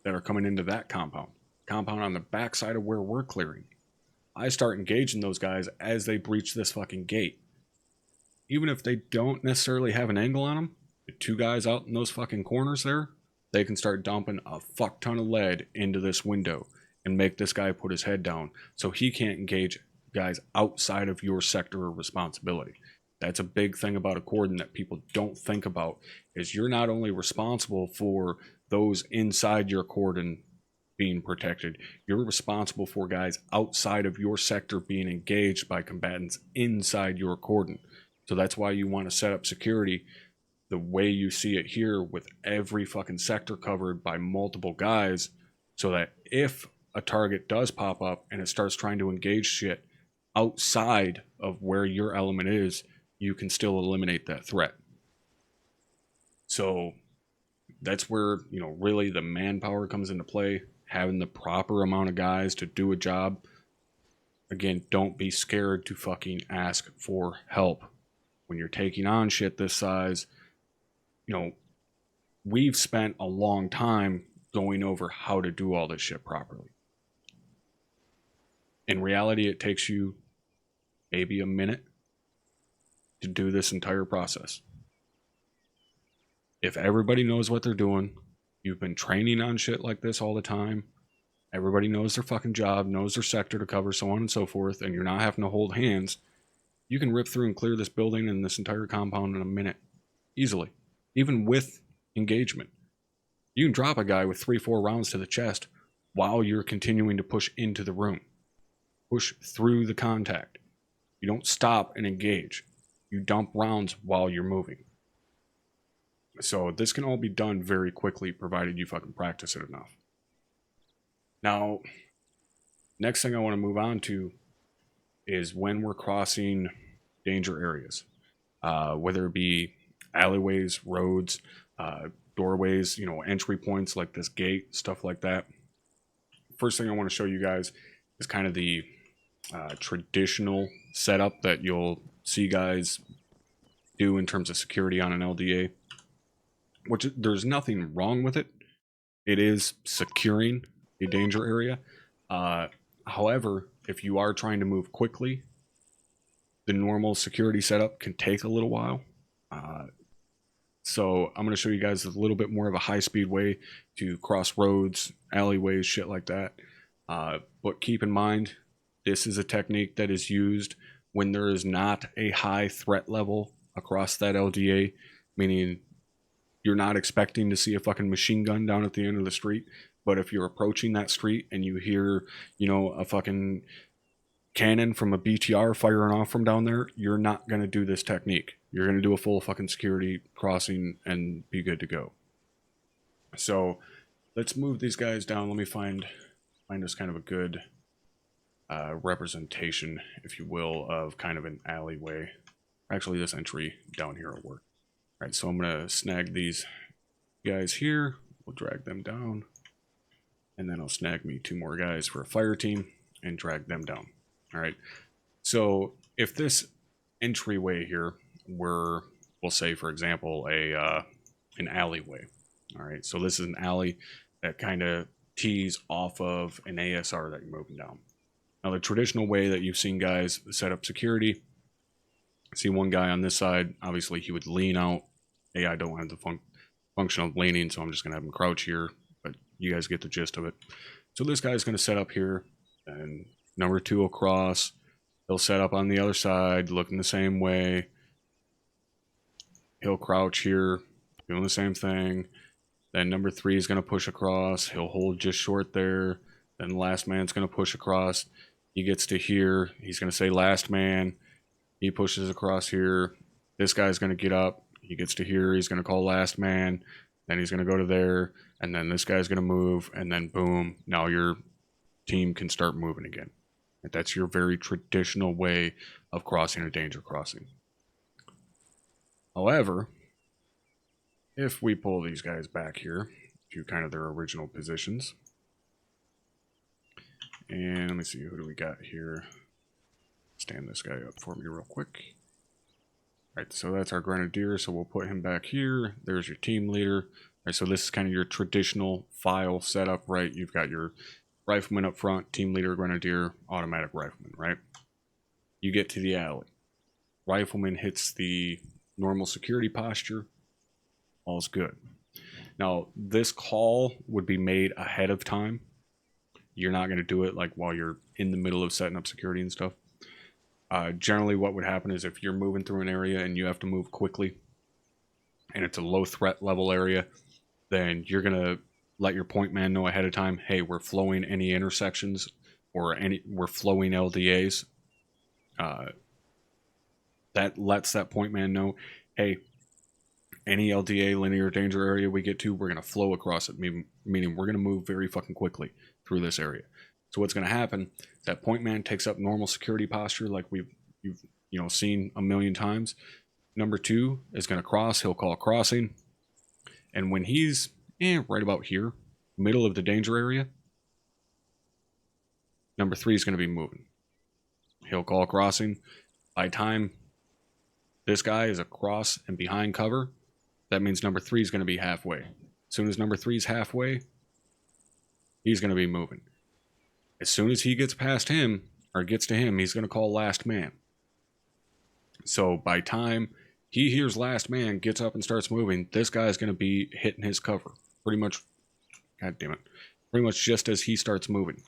that are coming into that compound on the backside of where we're clearing. I start engaging those guys as they breach this fucking gate. Even if they don't necessarily have an angle on them, the two guys out in those fucking corners there, they can start dumping a fuck ton of lead into this window and make this guy put his head down so he can't engage guys outside of your sector of responsibility. That's a big thing about a cordon that people don't think about, is you're not only responsible for those inside your cordon being protected, you're responsible for guys outside of your sector being engaged by combatants inside your cordon. So that's why you want to set up security the way you see it here, with every fucking sector covered by multiple guys, so that if a target does pop up and it starts trying to engage shit outside of where your element is, you can still eliminate that threat. So that's where, you know, really the manpower comes into play, having the proper amount of guys to do a job. Again, don't be scared to fucking ask for help. when you're taking on shit this size, you know, we've spent a long time going over how to do all this shit properly. In reality, it takes you maybe a minute to do this entire process. If everybody knows what they're doing, you've been training on shit like this all the time, everybody knows their fucking job, knows their sector to cover, so on and so forth, and you're not having to hold hands, you can rip through and clear this building and this entire compound in a minute. Easily. Even with engagement. You can drop a guy with 3-4 rounds to the chest while you're continuing to push into the room. Push through the contact. You don't stop and engage. You dump rounds while you're moving. So this can all be done very quickly, provided you fucking practice it enough. Now, next thing I want to move on to is when we're crossing danger areas. Whether it be alleyways, roads, doorways, entry points like this gate, stuff like that. First thing I want to show you guys is kind of the traditional setup that you'll see guys do in terms of security on an LDA. Which, there's nothing wrong with it. It is securing a danger area. However, if you are trying to move quickly, the normal security setup can take a little while. So I'm going to show you guys a little bit more of a high-speed way to cross roads, alleyways, shit like that. But keep in mind, this is a technique that is used when there is not a high threat level across that LDA, meaning you're not expecting to see a fucking machine gun down at the end of the street. But if you're approaching that street and you hear, a fucking cannon from a BTR firing off from down there, you're not going to do this technique. You're going to do a full fucking security crossing and be good to go. So let's move these guys down. Let me find us kind of a good representation, if you will, of kind of an alleyway. Actually, this entry down here will work. All right, so I'm going to snag these guys here. We'll drag them down. And then I'll snag me 2 more guys for a fire team and drag them down. All right. So if this entryway here were, we'll say, for example, an alleyway. All right. So this is an alley that kind of tees off of an ASR that you're moving down. Now, the traditional way that you've seen guys set up security, see one guy on this side, obviously he would lean out. Hey, I don't have the function of leaning, so I'm just going to have him crouch here. But you guys get the gist of it. So this guy's going to set up here, and number 2 will cross. He'll set up on the other side, looking the same way. He'll crouch here, doing the same thing. Then number 3 is going to push across. He'll hold just short there. Then the last man's going to push across. He gets to here. He's going to say last man. He pushes across here. This guy's going to get up. He gets to here. He's going to call last man. Then he's going to go to there. And then this guy's going to move. And then boom, now your team can start moving again. And that's your very traditional way of crossing a danger crossing. However, if we pull these guys back here to kind of their original positions. And let me see, who do we got here? Stand this guy up for me real quick. All right, so that's our grenadier, so we'll put him back here. There's your team leader. All right, so this is kind of your traditional file setup, right? You've got your rifleman up front, team leader, grenadier, automatic rifleman, right? You get to the alley. Rifleman hits the normal security posture. All's good. Now, this call would be made ahead of time. You're not going to do it like while you're in the middle of setting up security and stuff. Generally, what would happen is if you're moving through an area and you have to move quickly, and it's a low threat level area, then you're going to let your point man know ahead of time, hey, we're flowing any intersections or we're flowing LDAs. That lets that point man know, hey, any LDA linear danger area we get to, we're going to flow across it, meaning we're going to move very fucking quickly through this area. So what's going to happen is that point man takes up normal security posture like you've seen a million times. Number 2 is going to cross. He'll call crossing. And when he's right about here, middle of the danger area, number 3 is going to be moving. He'll call crossing. By time this guy is across and behind cover, that means number 3 is going to be halfway. As soon as number 3 is halfway, he's going to be moving. As soon as he gets past him, or gets to him, he's going to call last man. So by time he hears last man, gets up and starts moving, this guy is going to be hitting his cover. Pretty much, god damn it, pretty much just as he starts moving,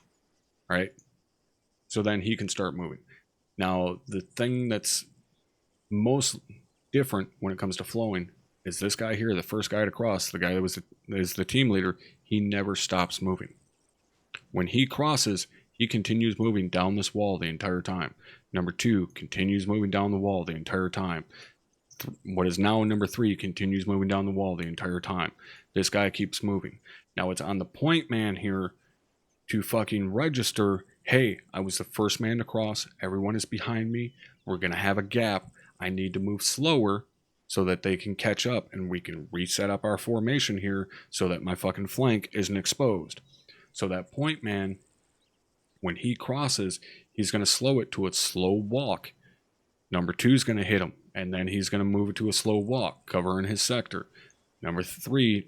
right? So then he can start moving. Now, the thing that's most different when it comes to flowing is this guy here, the first guy to cross, the guy that is the team leader, he never stops moving. When he crosses, he continues moving down this wall the entire time. Number 2 continues moving down the wall the entire time. What is now number 3 continues moving down the wall the entire time. This guy keeps moving. Now it's on the point man here to fucking register, hey, I was the first man to cross. Everyone is behind me. We're going to have a gap. I need to move slower so that they can catch up and we can reset up our formation here so that my fucking flank isn't exposed. So that point man, when he crosses, he's going to slow it to a slow walk. Number 2 is going to hit him, and then he's going to move it to a slow walk, covering his sector. Number 3,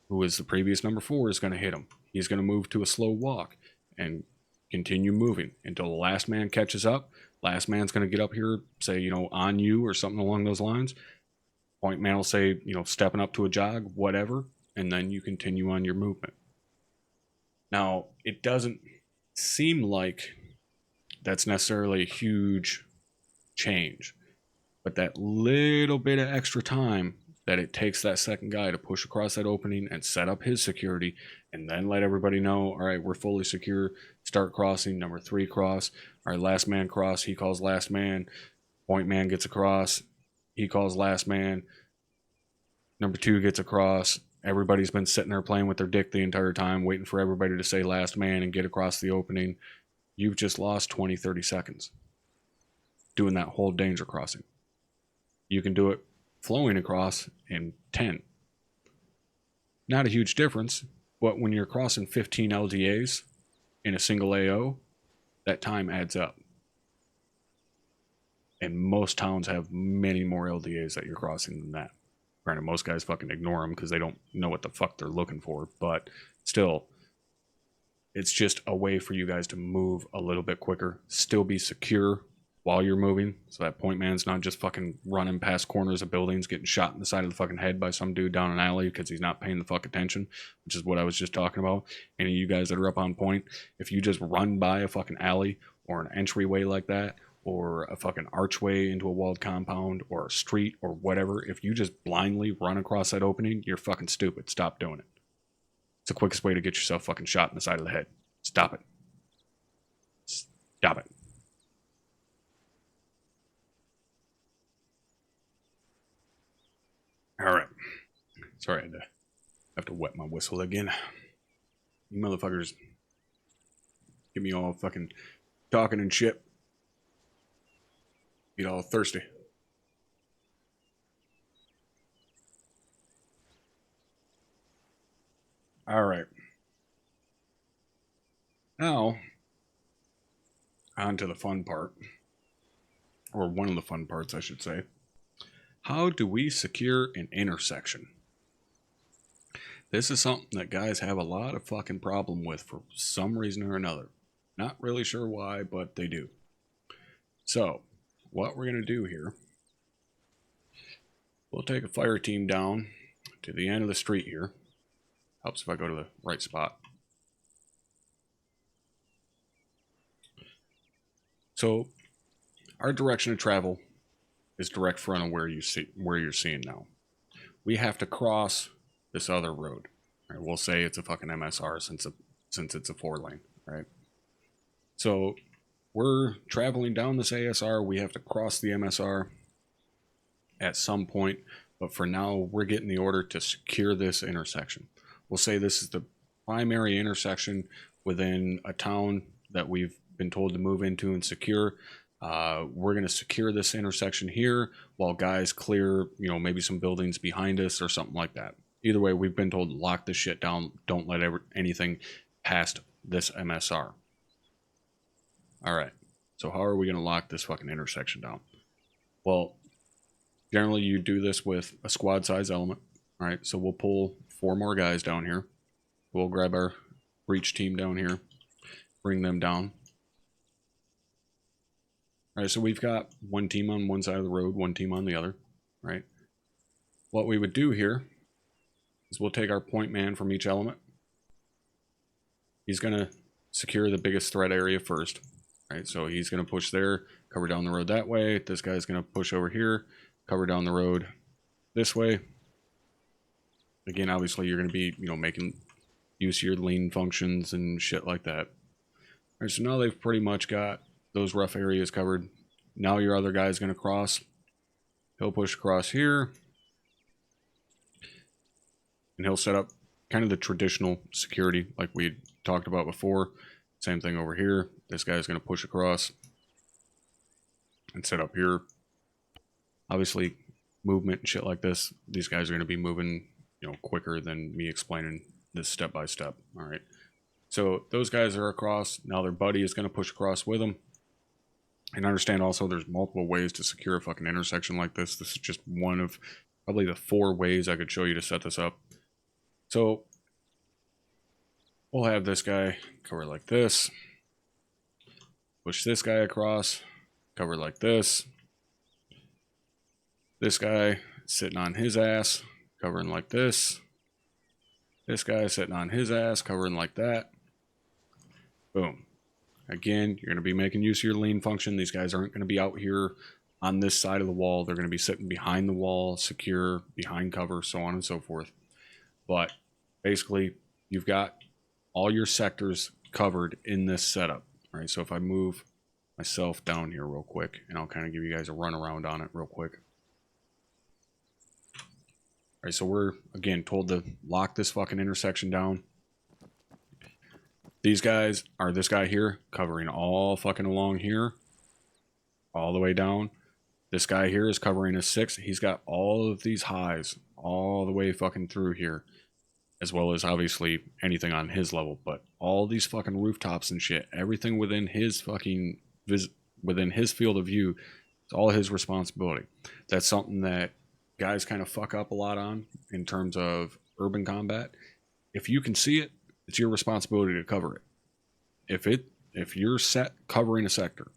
who is the previous number 4, is going to hit him. He's going to move to a slow walk and continue moving until the last man catches up. Last man's going to get up here, say, you know, on you or something along those lines. Point man will say, you know, stepping up to a jog, whatever, and then you continue on your movement. Now, it doesn't seem like that's necessarily a huge change, but that little bit of extra time that it takes that second guy to push across that opening and set up his security and then let everybody know, all right, we're fully secure, start crossing, number 3 cross, all right, last man cross, he calls last man, point man gets across, he calls last man, number 2 gets across. Everybody's been sitting there playing with their dick the entire time, waiting for everybody to say last man and get across the opening. You've just lost 20, 30 seconds doing that whole danger crossing. You can do it flowing across in 10. Not a huge difference, but when you're crossing 15 LDAs in a single AO, that time adds up. And most towns have many more LDAs that you're crossing than that. Granted, most guys fucking ignore them because they don't know what the fuck they're looking for, but still, it's just a way for you guys to move a little bit quicker, still be secure while you're moving, so that point man's not just fucking running past corners of buildings, getting shot in the side of the fucking head by some dude down an alley because he's not paying the fuck attention, which is what I was just talking about. Any of you guys that are up on point, if you just run by a fucking alley or an entryway like that, or a fucking archway into a walled compound, or a street, or whatever, if you just blindly run across that opening, you're fucking stupid. Stop doing it. It's the quickest way to get yourself fucking shot in the side of the head. Stop it. Stop it. Alright. Sorry, I have to wet my whistle again. You motherfuckers get me all fucking talking and shit. Get all thirsty. Alright. Now, on to the fun part. Or one of the fun parts, I should say. How do we secure an intersection? This is something that guys have a lot of fucking problem with for some reason or another. Not really sure why, but they do. So, what we're going to do here, we'll take a fire team down to the end of the street here. Helps if I go to the right spot. So, our direction of travel is direct front of where you're seeing now. We have to cross this other road. Right? We'll say it's a fucking MSR since it's a 4-lane, right? So we're traveling down this ASR. We have to cross the MSR at some point, but for now we're getting the order to secure this intersection. We'll say this is the primary intersection within a town that we've been told to move into and secure. We're going to secure this intersection here while guys clear, maybe some buildings behind us or something like that. Either way, we've been told to lock this shit down. Don't let anything past this MSR. All right. So how are we going to lock this fucking intersection down? Well, Generally, you do this with a squad size element. All right, so we'll pull 4 more guys down here. We'll grab our breach team down here, bring them down. All right, so we've got one team on one side of the road, one team on the other, right? What we would do here is we'll take our point man from each element. He's going to secure the biggest threat area first, right? So he's going to push there, cover down the road that way. This guy's going to push over here, cover down the road this way. Again, obviously, you're going to be, making use of your lean functions and shit like that. All right, so now they've pretty much got those rough areas covered. Now your other guy's going to cross. He'll push across here. And he'll set up kind of the traditional security like we talked about before. Same thing over here. This guy's going to push across and set up here. Obviously, movement and shit like this, these guys are going to be moving, quicker than me explaining this step by step. All right. So those guys are across. Now their buddy is going to push across with them. And understand also there's multiple ways to secure a fucking intersection like this. This is just one of probably the 4 ways I could show you to set this up. So we'll have this guy cover like this. Push this guy across. Cover like this. This guy sitting on his ass. Covering like this. This guy sitting on his ass. Covering like that. Boom. Again, you're going to be making use of your lean function. These guys aren't going to be out here on this side of the wall. They're going to be sitting behind the wall, secure, behind cover, so on and so forth. But basically, you've got all your sectors covered in this setup. All right, so if I move myself down here real quick, and I'll kind of give you guys a run around on it real quick. All right, so we're, again, told to lock this fucking intersection down. These guys are this guy here, covering all fucking along here, all the way down. This guy here is covering a 6. He's got all of these highs all the way fucking through here, as well as obviously anything on his level. But all these fucking rooftops and shit, everything within his fucking within his field of view, it's all his responsibility. That's something that guys kind of fuck up a lot on in terms of urban combat. If you can see it, it's your responsibility to cover it. If you're set covering a sector,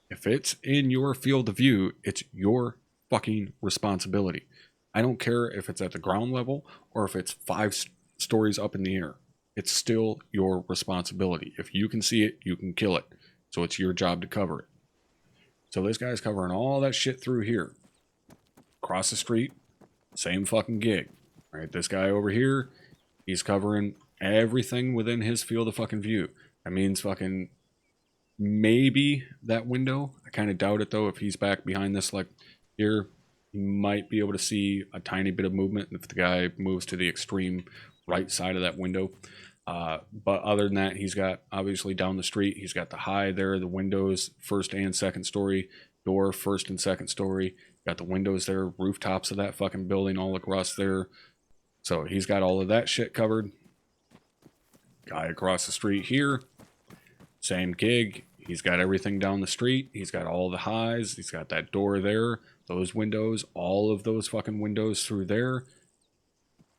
if it's in your field of view, it's your fucking responsibility. I don't care if it's at the ground level or if it's 5 stories up in the air. It's still your responsibility. If you can see it, you can kill it. So it's your job to cover it. So this guy's covering all that shit through here. Across the street, same fucking gig. Right? This guy over here, he's covering everything within his field of fucking view. That means fucking maybe that window. I kind of doubt it though. If he's back behind this, like here, you might be able to see a tiny bit of movement if the guy moves to the extreme right side of that window. But other than that, he's got obviously down the street, he's got the high there, the windows, 1st and 2nd story, door, 1st and 2nd story. Got the windows there, rooftops of that fucking building all across there. So he's got all of that shit covered. Guy across the street here, same gig. He's got everything down the street. He's got all the highs. He's got that door there, those windows, all of those fucking windows through there.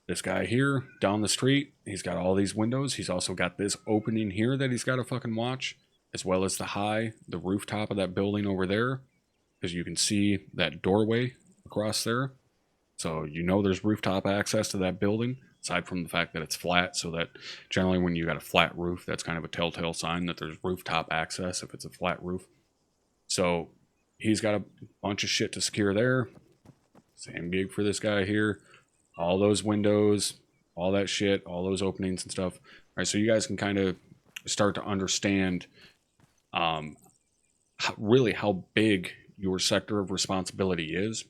This guy here down the street, he's got all these windows. He's also got this opening here that he's got to fucking watch, as well as the high, the rooftop of that building over there, because you can see that doorway across there. So there's rooftop access to that building, aside from the fact that it's flat, so that generally when you got a flat roof, that's kind of a telltale sign that there's rooftop access if it's a flat roof. So he's got a bunch of shit to secure there. Same gig for this guy here. All those windows, all that shit, all those openings and stuff. All right, so you guys can kind of start to understand really how big your sector of responsibility is.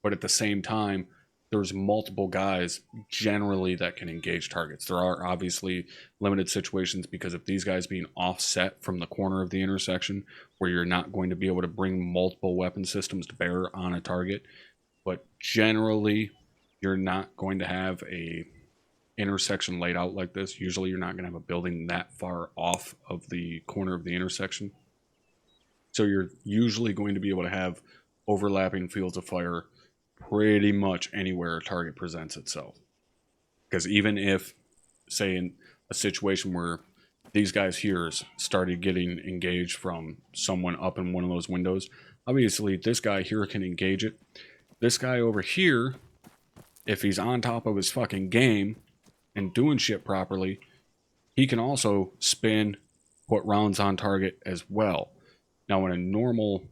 But at the same time, there's multiple guys generally that can engage targets. There are obviously limited situations because of these guys being offset from the corner of the intersection where you're not going to be able to bring multiple weapon systems to bear on a target. But generally, you're not going to have a intersection laid out like this. Usually you're not going to have a building that far off of the corner of the intersection. So you're usually going to be able to have overlapping fields of fire pretty much anywhere a target presents itself. Because even if, say, in a situation where these guys here started getting engaged from someone up in one of those windows, obviously this guy here can engage it. This guy over here, if he's on top of his fucking game and doing shit properly, he can also spin, put rounds on target as well. Now, in a normal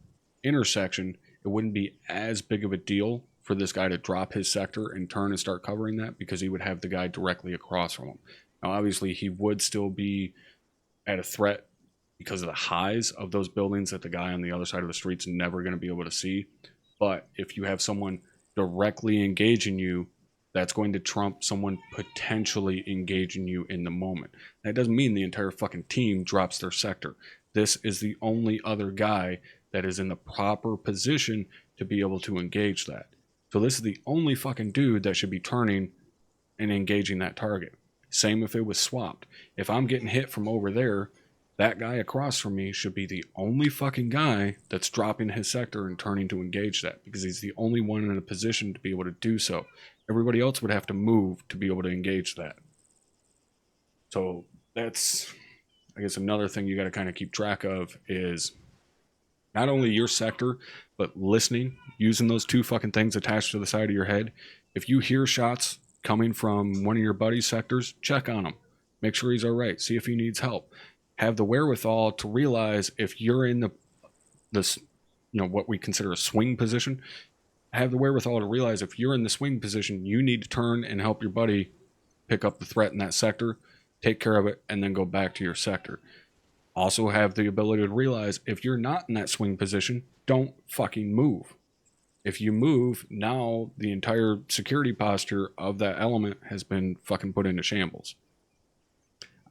intersection, it wouldn't be as big of a deal for this guy to drop his sector and turn and start covering that, because he would have the guy directly across from him. Now, obviously, he would still be at a threat because of the highs of those buildings that the guy on the other side of the street's never going to be able to see. But if you have someone directly engaging you, that's going to trump someone potentially engaging you in the moment. That doesn't mean the entire fucking team drops their sector. This is the only other guy that is in the proper position to be able to engage that. So this is the only fucking dude that should be turning and engaging that target. Same if it was swapped. If I'm getting hit from over there, that guy across from me should be the only fucking guy that's dropping his sector and turning to engage that, because he's the only one in a position to be able to do so. Everybody else would have to move to be able to engage that. So that's, I guess, another thing you got to kind of keep track of is not only your sector, but listening, using those two fucking things attached to the side of your head. If you hear shots coming from one of your buddy's sectors, check on him. Make sure he's all right. See if he needs help. Have the wherewithal to realize if you're in this, what we consider a swing position. Have the wherewithal to realize if you're in the swing position, you need to turn and help your buddy pick up the threat in that sector, take care of it, and then go back to your sector. Also have the ability to realize if you're not in that swing position, don't fucking move. If you move, now the entire security posture of that element has been fucking put into shambles.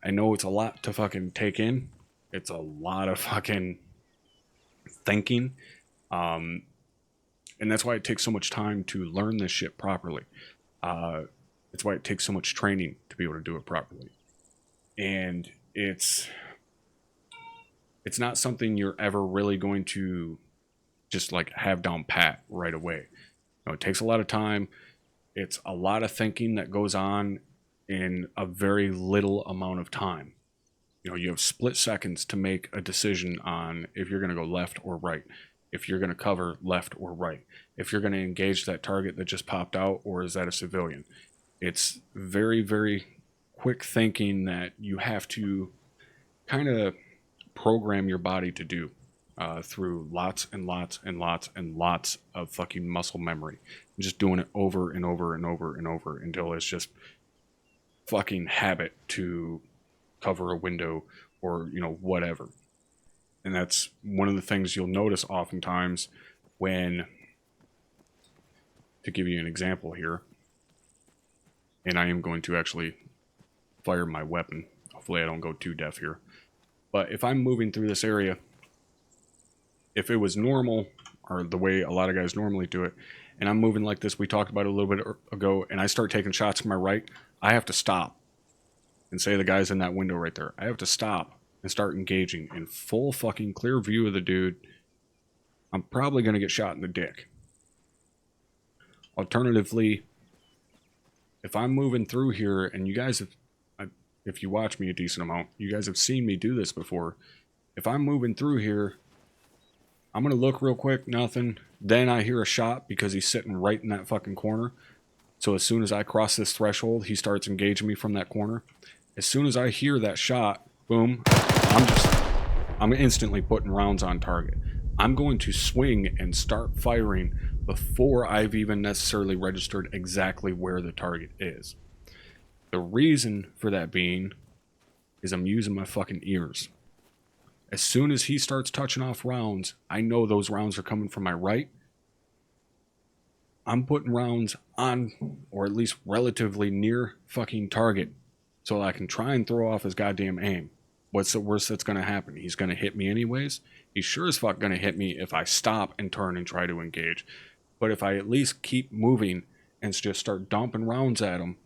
I know it's a lot to fucking take in. It's a lot of fucking thinking. And that's why it takes so much time to learn this shit properly. It's why it takes so much training to be able to do it properly. And it's not something you're ever really going to just like have down pat right away. It takes a lot of time. It's a lot of thinking that goes on in a very little amount of time. You have split seconds to make a decision on if you're going to go left or right, if you're going to cover left or right, if you're going to engage that target that just popped out, or is that a civilian. It's very, very quick thinking that you have to kind of program your body to do through lots and lots and lots and lots of fucking muscle memory. Just doing it over and over and over and over until it's just fucking habit to cover a window or whatever. And that's one of the things you'll notice oftentimes when, to give you an example here, and I am going to actually fire my weapon. Hopefully I don't go too deaf here. But if I'm moving through this area, if it was normal, or the way a lot of guys normally do it, and I'm moving like this, we talked about it a little bit ago, and I start taking shots to my right, I have to stop. And say the guy's in that window right there. I have to stop and start engaging in full fucking clear view of the dude. I'm probably going to get shot in the dick. Alternatively, if I'm moving through here, and you guys have, if you watch me a decent amount, you guys have seen me do this before. If I'm moving through here, I'm going to look real quick, nothing. Then I hear a shot because he's sitting right in that fucking corner. So as soon as I cross this threshold, he starts engaging me from that corner. As soon as I hear that shot, boom, I'm instantly putting rounds on target. I'm going to swing and start firing before I've even necessarily registered exactly where the target is. The reason for that being is I'm using my fucking ears. As soon as he starts touching off rounds, I know those rounds are coming from my right. I'm putting rounds on, or at least relatively near fucking target, so I can try and throw off his goddamn aim. What's the worst that's going to happen? He's going to hit me anyways. He's sure as fuck going to hit me if I stop and turn and try to engage. But if I at least keep moving and just start dumping rounds at him,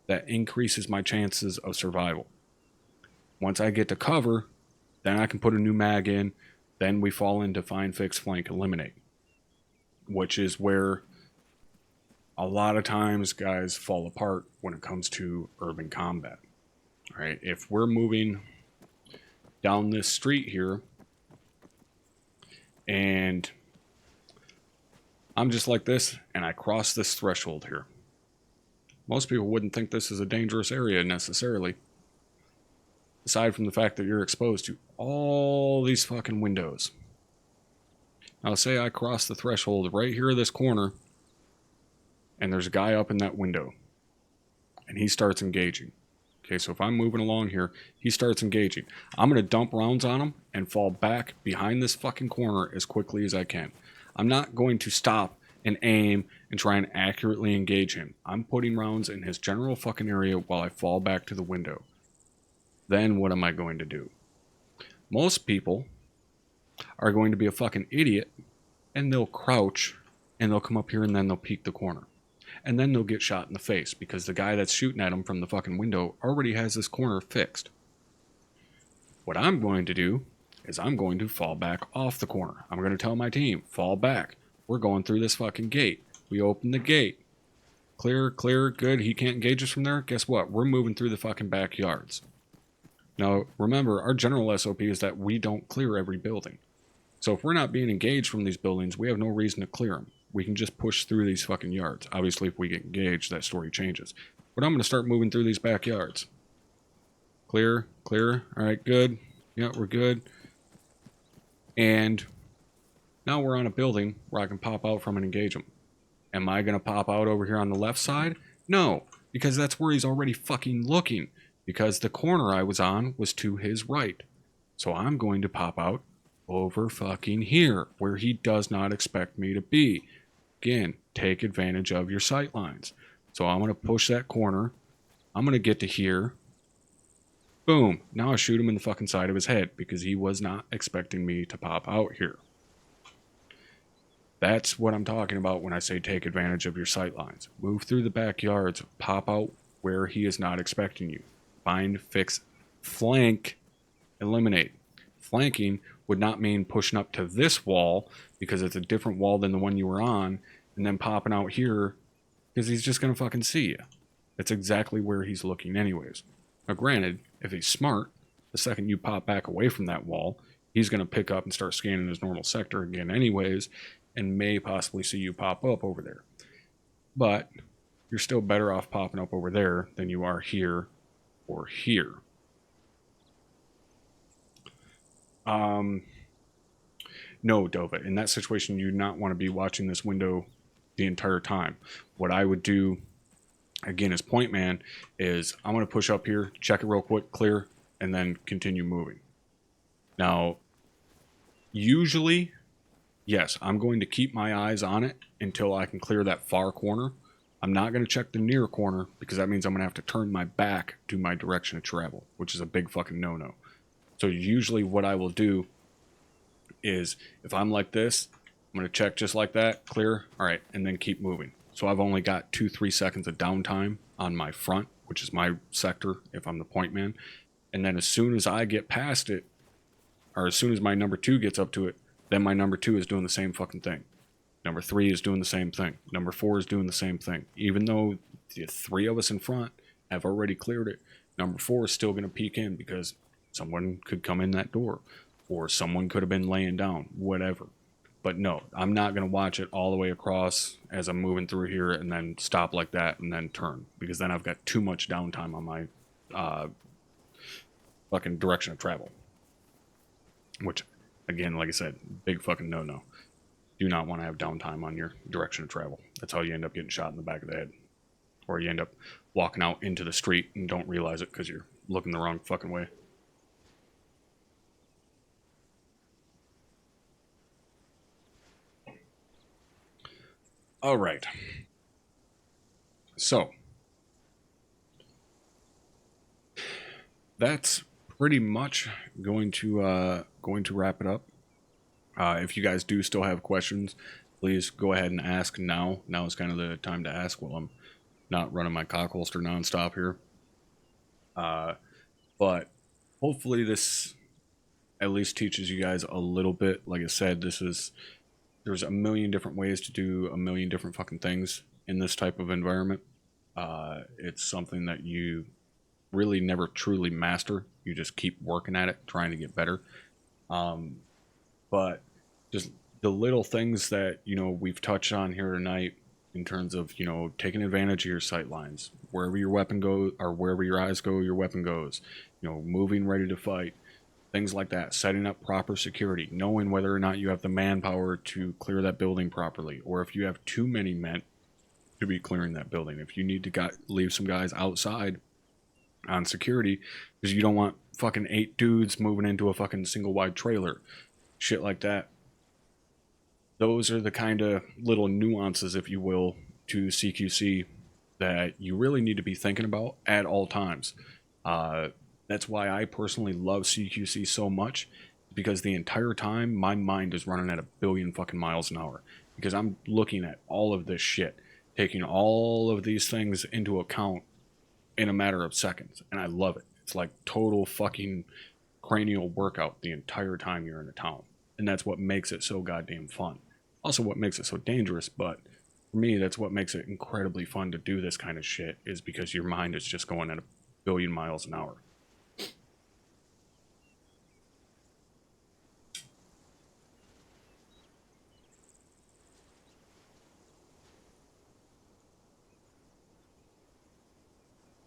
that increases my chances of survival. Once I get to cover, then I can put a new mag in. Then we fall into find, fix, flank, eliminate, which is where a lot of times guys fall apart when it comes to urban combat. All right, if we're moving down this street here and I'm just like this and I cross this threshold here, most people wouldn't think this is a dangerous area necessarily, aside from the fact that you're exposed to all these fucking windows. Now say I cross the threshold right here, this corner, and there's a guy up in that window and he starts engaging. Okay, so if I'm moving along here, he starts engaging. I'm going to dump rounds on him and fall back behind this fucking corner as quickly as I can. I'm not going to stop and aim and try and accurately engage him. I'm putting rounds in his general fucking area while I fall back to the window. Then what am I going to do? Most people are going to be a fucking idiot and they'll crouch and they'll come up here and then they'll peek the corner. And then they'll get shot in the face because the guy that's shooting at them from the fucking window already has this corner fixed. What I'm going to do is I'm going to fall back off the corner. I'm going to tell my team, fall back. We're going through this fucking gate. We open the gate. Clear, clear, good. He can't engage us from there. Guess what? We're moving through the fucking backyards. Now, remember, our general SOP is that we don't clear every building. So if we're not being engaged from these buildings, we have no reason to clear them. We can just push through these fucking yards. Obviously, if we get engaged, that story changes. But I'm going to start moving through these backyards. Clear, clear. All right, good. Yeah, we're good. And now we're on a building where I can pop out from and engage him. Am I going to pop out over here on the left side? No, because that's where he's already fucking looking. Because the corner I was on was to his right. So I'm going to pop out over fucking here, where he does not expect me to be. Again, take advantage of your sight lines. So I'm going to push that corner. I'm going to get to here. Boom. Now I shoot him in the fucking side of his head because he was not expecting me to pop out here. That's what I'm talking about when I say take advantage of your sight lines. Move through the backyards. Pop out where he is not expecting you. Find, fix, flank, eliminate. Flanking would not mean pushing up to this wall because it's a different wall than the one you were on and then popping out here because he's just going to fucking see you. That's exactly where he's looking anyways. Now granted, if he's smart, the second you pop back away from that wall, he's going to pick up and start scanning his normal sector again anyways and may possibly see you pop up over there. But you're still better off popping up over there than you are here or here. No, Dova, in that situation, you do not want to be watching this window the entire time. What I would do, again, as point man, is I'm going to push up here, check it real quick, clear, and then continue moving. Now, usually, yes, I'm going to keep my eyes on it until I can clear that far corner. I'm not going to check the near corner because that means I'm going to have to turn my back to my direction of travel, which is a big fucking no-no. So usually what I will do is if I'm like this, I'm going to check just like that, clear, all right, and then keep moving. So I've only got 2-3 seconds of downtime on my front, which is my sector if I'm the point man. And then as soon as I get past it, or as soon as my number 2 gets up to it, then my number 2 is doing the same fucking thing. Number 3 is doing the same thing. Number 4 is doing the same thing. Even though the 3 of us in front have already cleared it, number 4 is still going to peek in because someone could come in that door or someone could have been laying down, whatever. But no, I'm not going to watch it all the way across as I'm moving through here and then stop like that and then turn because then I've got too much downtime on my fucking direction of travel. Which, again, like I said, big fucking no-no. Do not want to have downtime on your direction of travel. That's how you end up getting shot in the back of the head. Or you end up walking out into the street and don't realize it because you're looking the wrong fucking way. All right. So that's pretty much going to wrap it up. If you guys do still have questions, please go ahead and ask now. Now is kind of the time to ask while I'm not running my cock holster nonstop here. But hopefully this at least teaches you guys a little bit. Like I said, there's a million different ways to do a million different fucking things in this type of environment. It's something that you really never truly master. You just keep working at it, trying to get better. But just the little things that, you know, we've touched on here tonight in terms of, you know, taking advantage of your sight lines. Wherever your weapon goes, or wherever your eyes go, your weapon goes. You know, moving ready to fight. Things like that. Setting up proper security. Knowing whether or not you have the manpower to clear that building properly. Or if you have too many men to be clearing that building. If you need to leave some guys outside on security because you don't want fucking 8 dudes moving into a fucking single wide trailer. Shit like that. Those are the kind of little nuances, if you will, to CQC that you really need to be thinking about at all times. That's why I personally love CQC so much, because the entire time my mind is running at 1 billion fucking miles an hour, because I'm looking at all of this shit, taking all of these things into account in a matter of seconds, and I love it. It's like total fucking cranial workout the entire time you're in a town, and that's what makes it so goddamn fun. Also what makes it so dangerous, but for me, that's what makes it incredibly fun to do this kind of shit, is because your mind is just going at 1 billion miles an hour.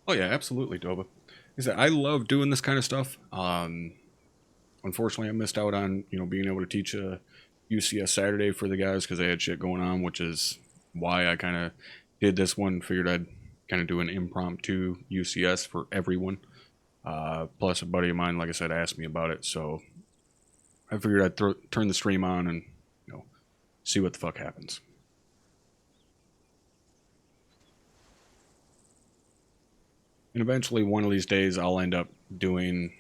Oh yeah, absolutely, Doba. I love doing this kind of stuff. Unfortunately, I missed out on, you know, being able to teach a UCS Saturday for the guys because they had shit going on, which is why I kind of did this one. Figured I'd kind of do an impromptu UCS for everyone. Plus, a buddy of mine, like I said, asked me about it, so I figured I'd turn the stream on and, you know, see what the fuck happens. And eventually, one of these days, I'll end up doing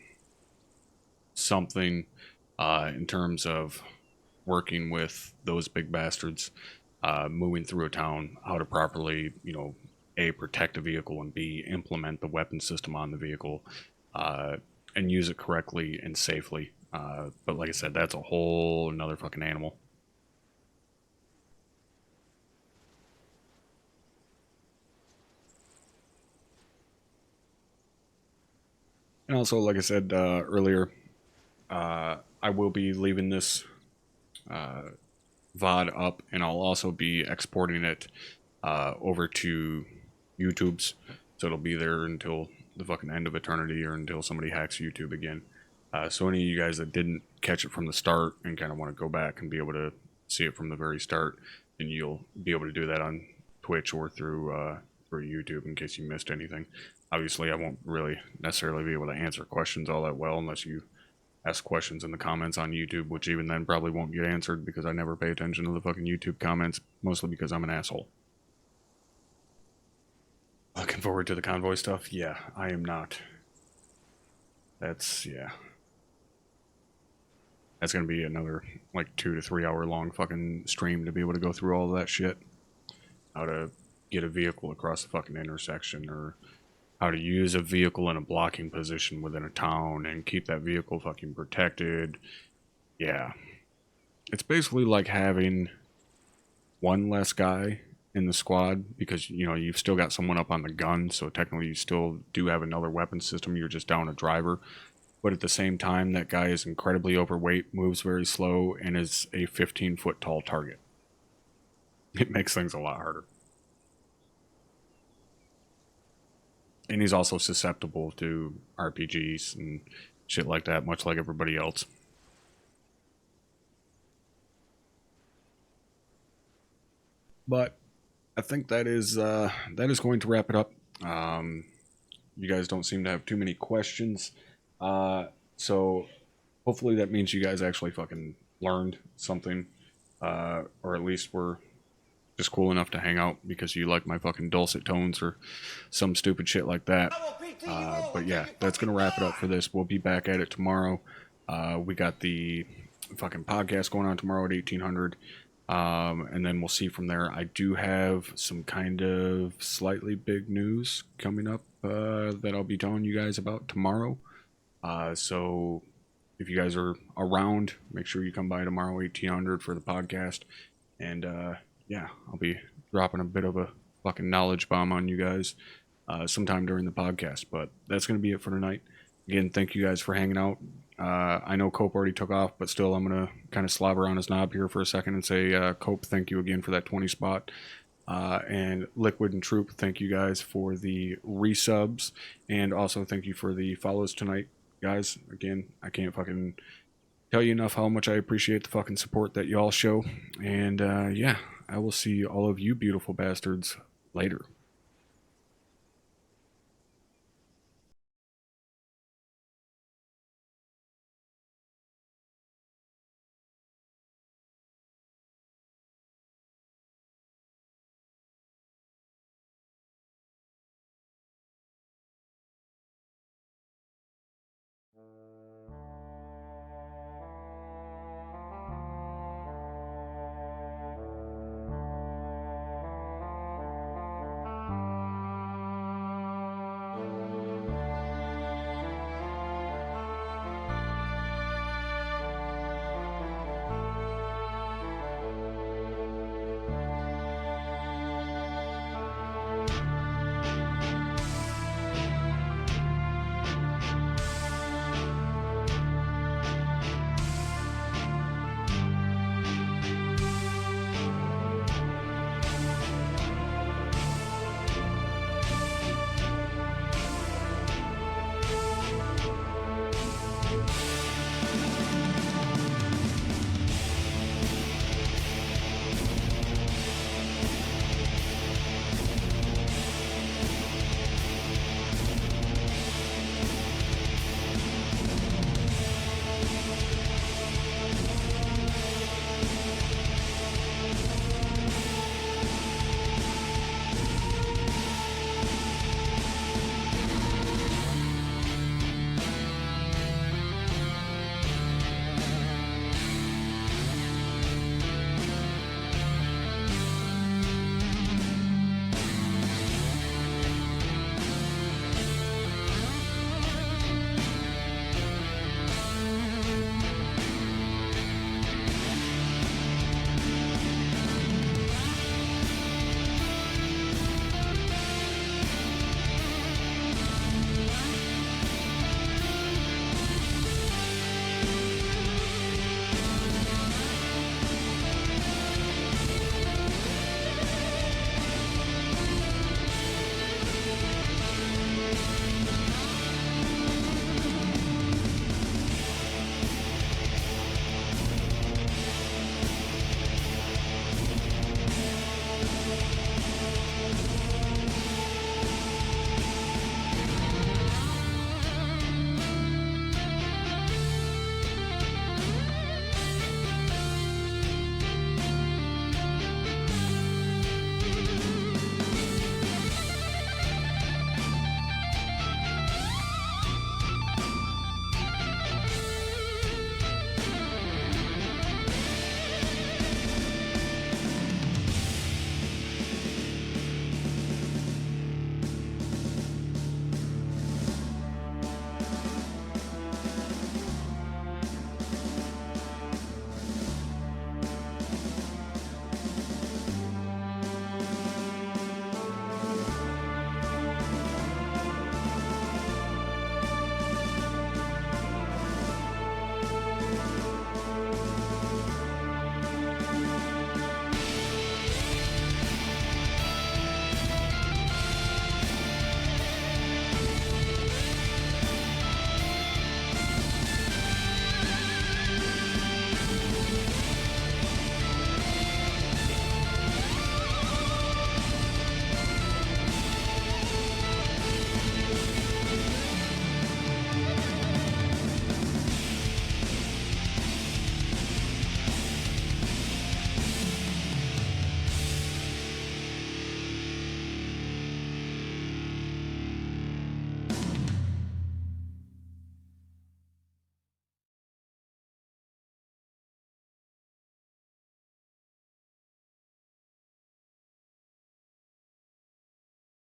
something in terms of working with those big bastards, moving through a town, how to properly, you know, A, protect a vehicle, and B, implement the weapon system on the vehicle, and use it correctly and safely. But like I said, that's a whole another fucking animal. And also, like I said earlier, I will be leaving this VOD up, and I'll also be exporting it over to YouTube's, so it'll be there until the fucking end of eternity, or until somebody hacks YouTube again. So any of you guys that didn't catch it from the start and kind of want to go back and be able to see it from the very start, then you'll be able to do that on Twitch or through YouTube in case you missed anything. Obviously, I won't really necessarily be able to answer questions all that well unless you ask questions in the comments on YouTube, which even then probably won't get answered because I never pay attention to the fucking YouTube comments, mostly because I'm an asshole. Looking forward to the convoy stuff? Yeah, I am not. That's gonna be another like 2 to 3 hour long fucking stream to be able to go through all of that shit. How to get a vehicle across the fucking intersection, or how to use a vehicle in a blocking position within a town and keep that vehicle fucking protected. Yeah. It's basically like having one less guy in the squad, because, you know, you've still got someone up on the gun, so technically you still do have another weapon system, you're just down a driver. But at the same time, that guy is incredibly overweight, moves very slow, and is a 15-foot tall target. It makes things a lot harder. And he's also susceptible to RPGs and shit like that, much like everybody else. But I think that is going to wrap it up. You guys don't seem to have too many questions. So hopefully that means you guys actually fucking learned something. Or at least were just cool enough to hang out because you like my fucking dulcet tones or some stupid shit like that. But yeah, that's gonna wrap it up for this. We'll be back at it tomorrow. We got the fucking podcast going on tomorrow at 1800. And then we'll see from there. I do have some kind of slightly big news coming up that I'll be telling you guys about tomorrow. So if you guys are around, make sure you come by tomorrow 1800 for the podcast. And yeah, I'll be dropping a bit of a fucking knowledge bomb on you guys sometime during the podcast. But that's going to be it for tonight. Again, thank you guys for hanging out. I know Cope already took off, but still, I'm going to kind of slobber on his knob here for a second and say, Cope, thank you again for that 20 spot. And Liquid and Troop, thank you guys for the resubs. And also thank you for the follows tonight, guys. Again, I can't fucking tell you enough how much I appreciate the fucking support that y'all show. And yeah, I will see all of you beautiful bastards later.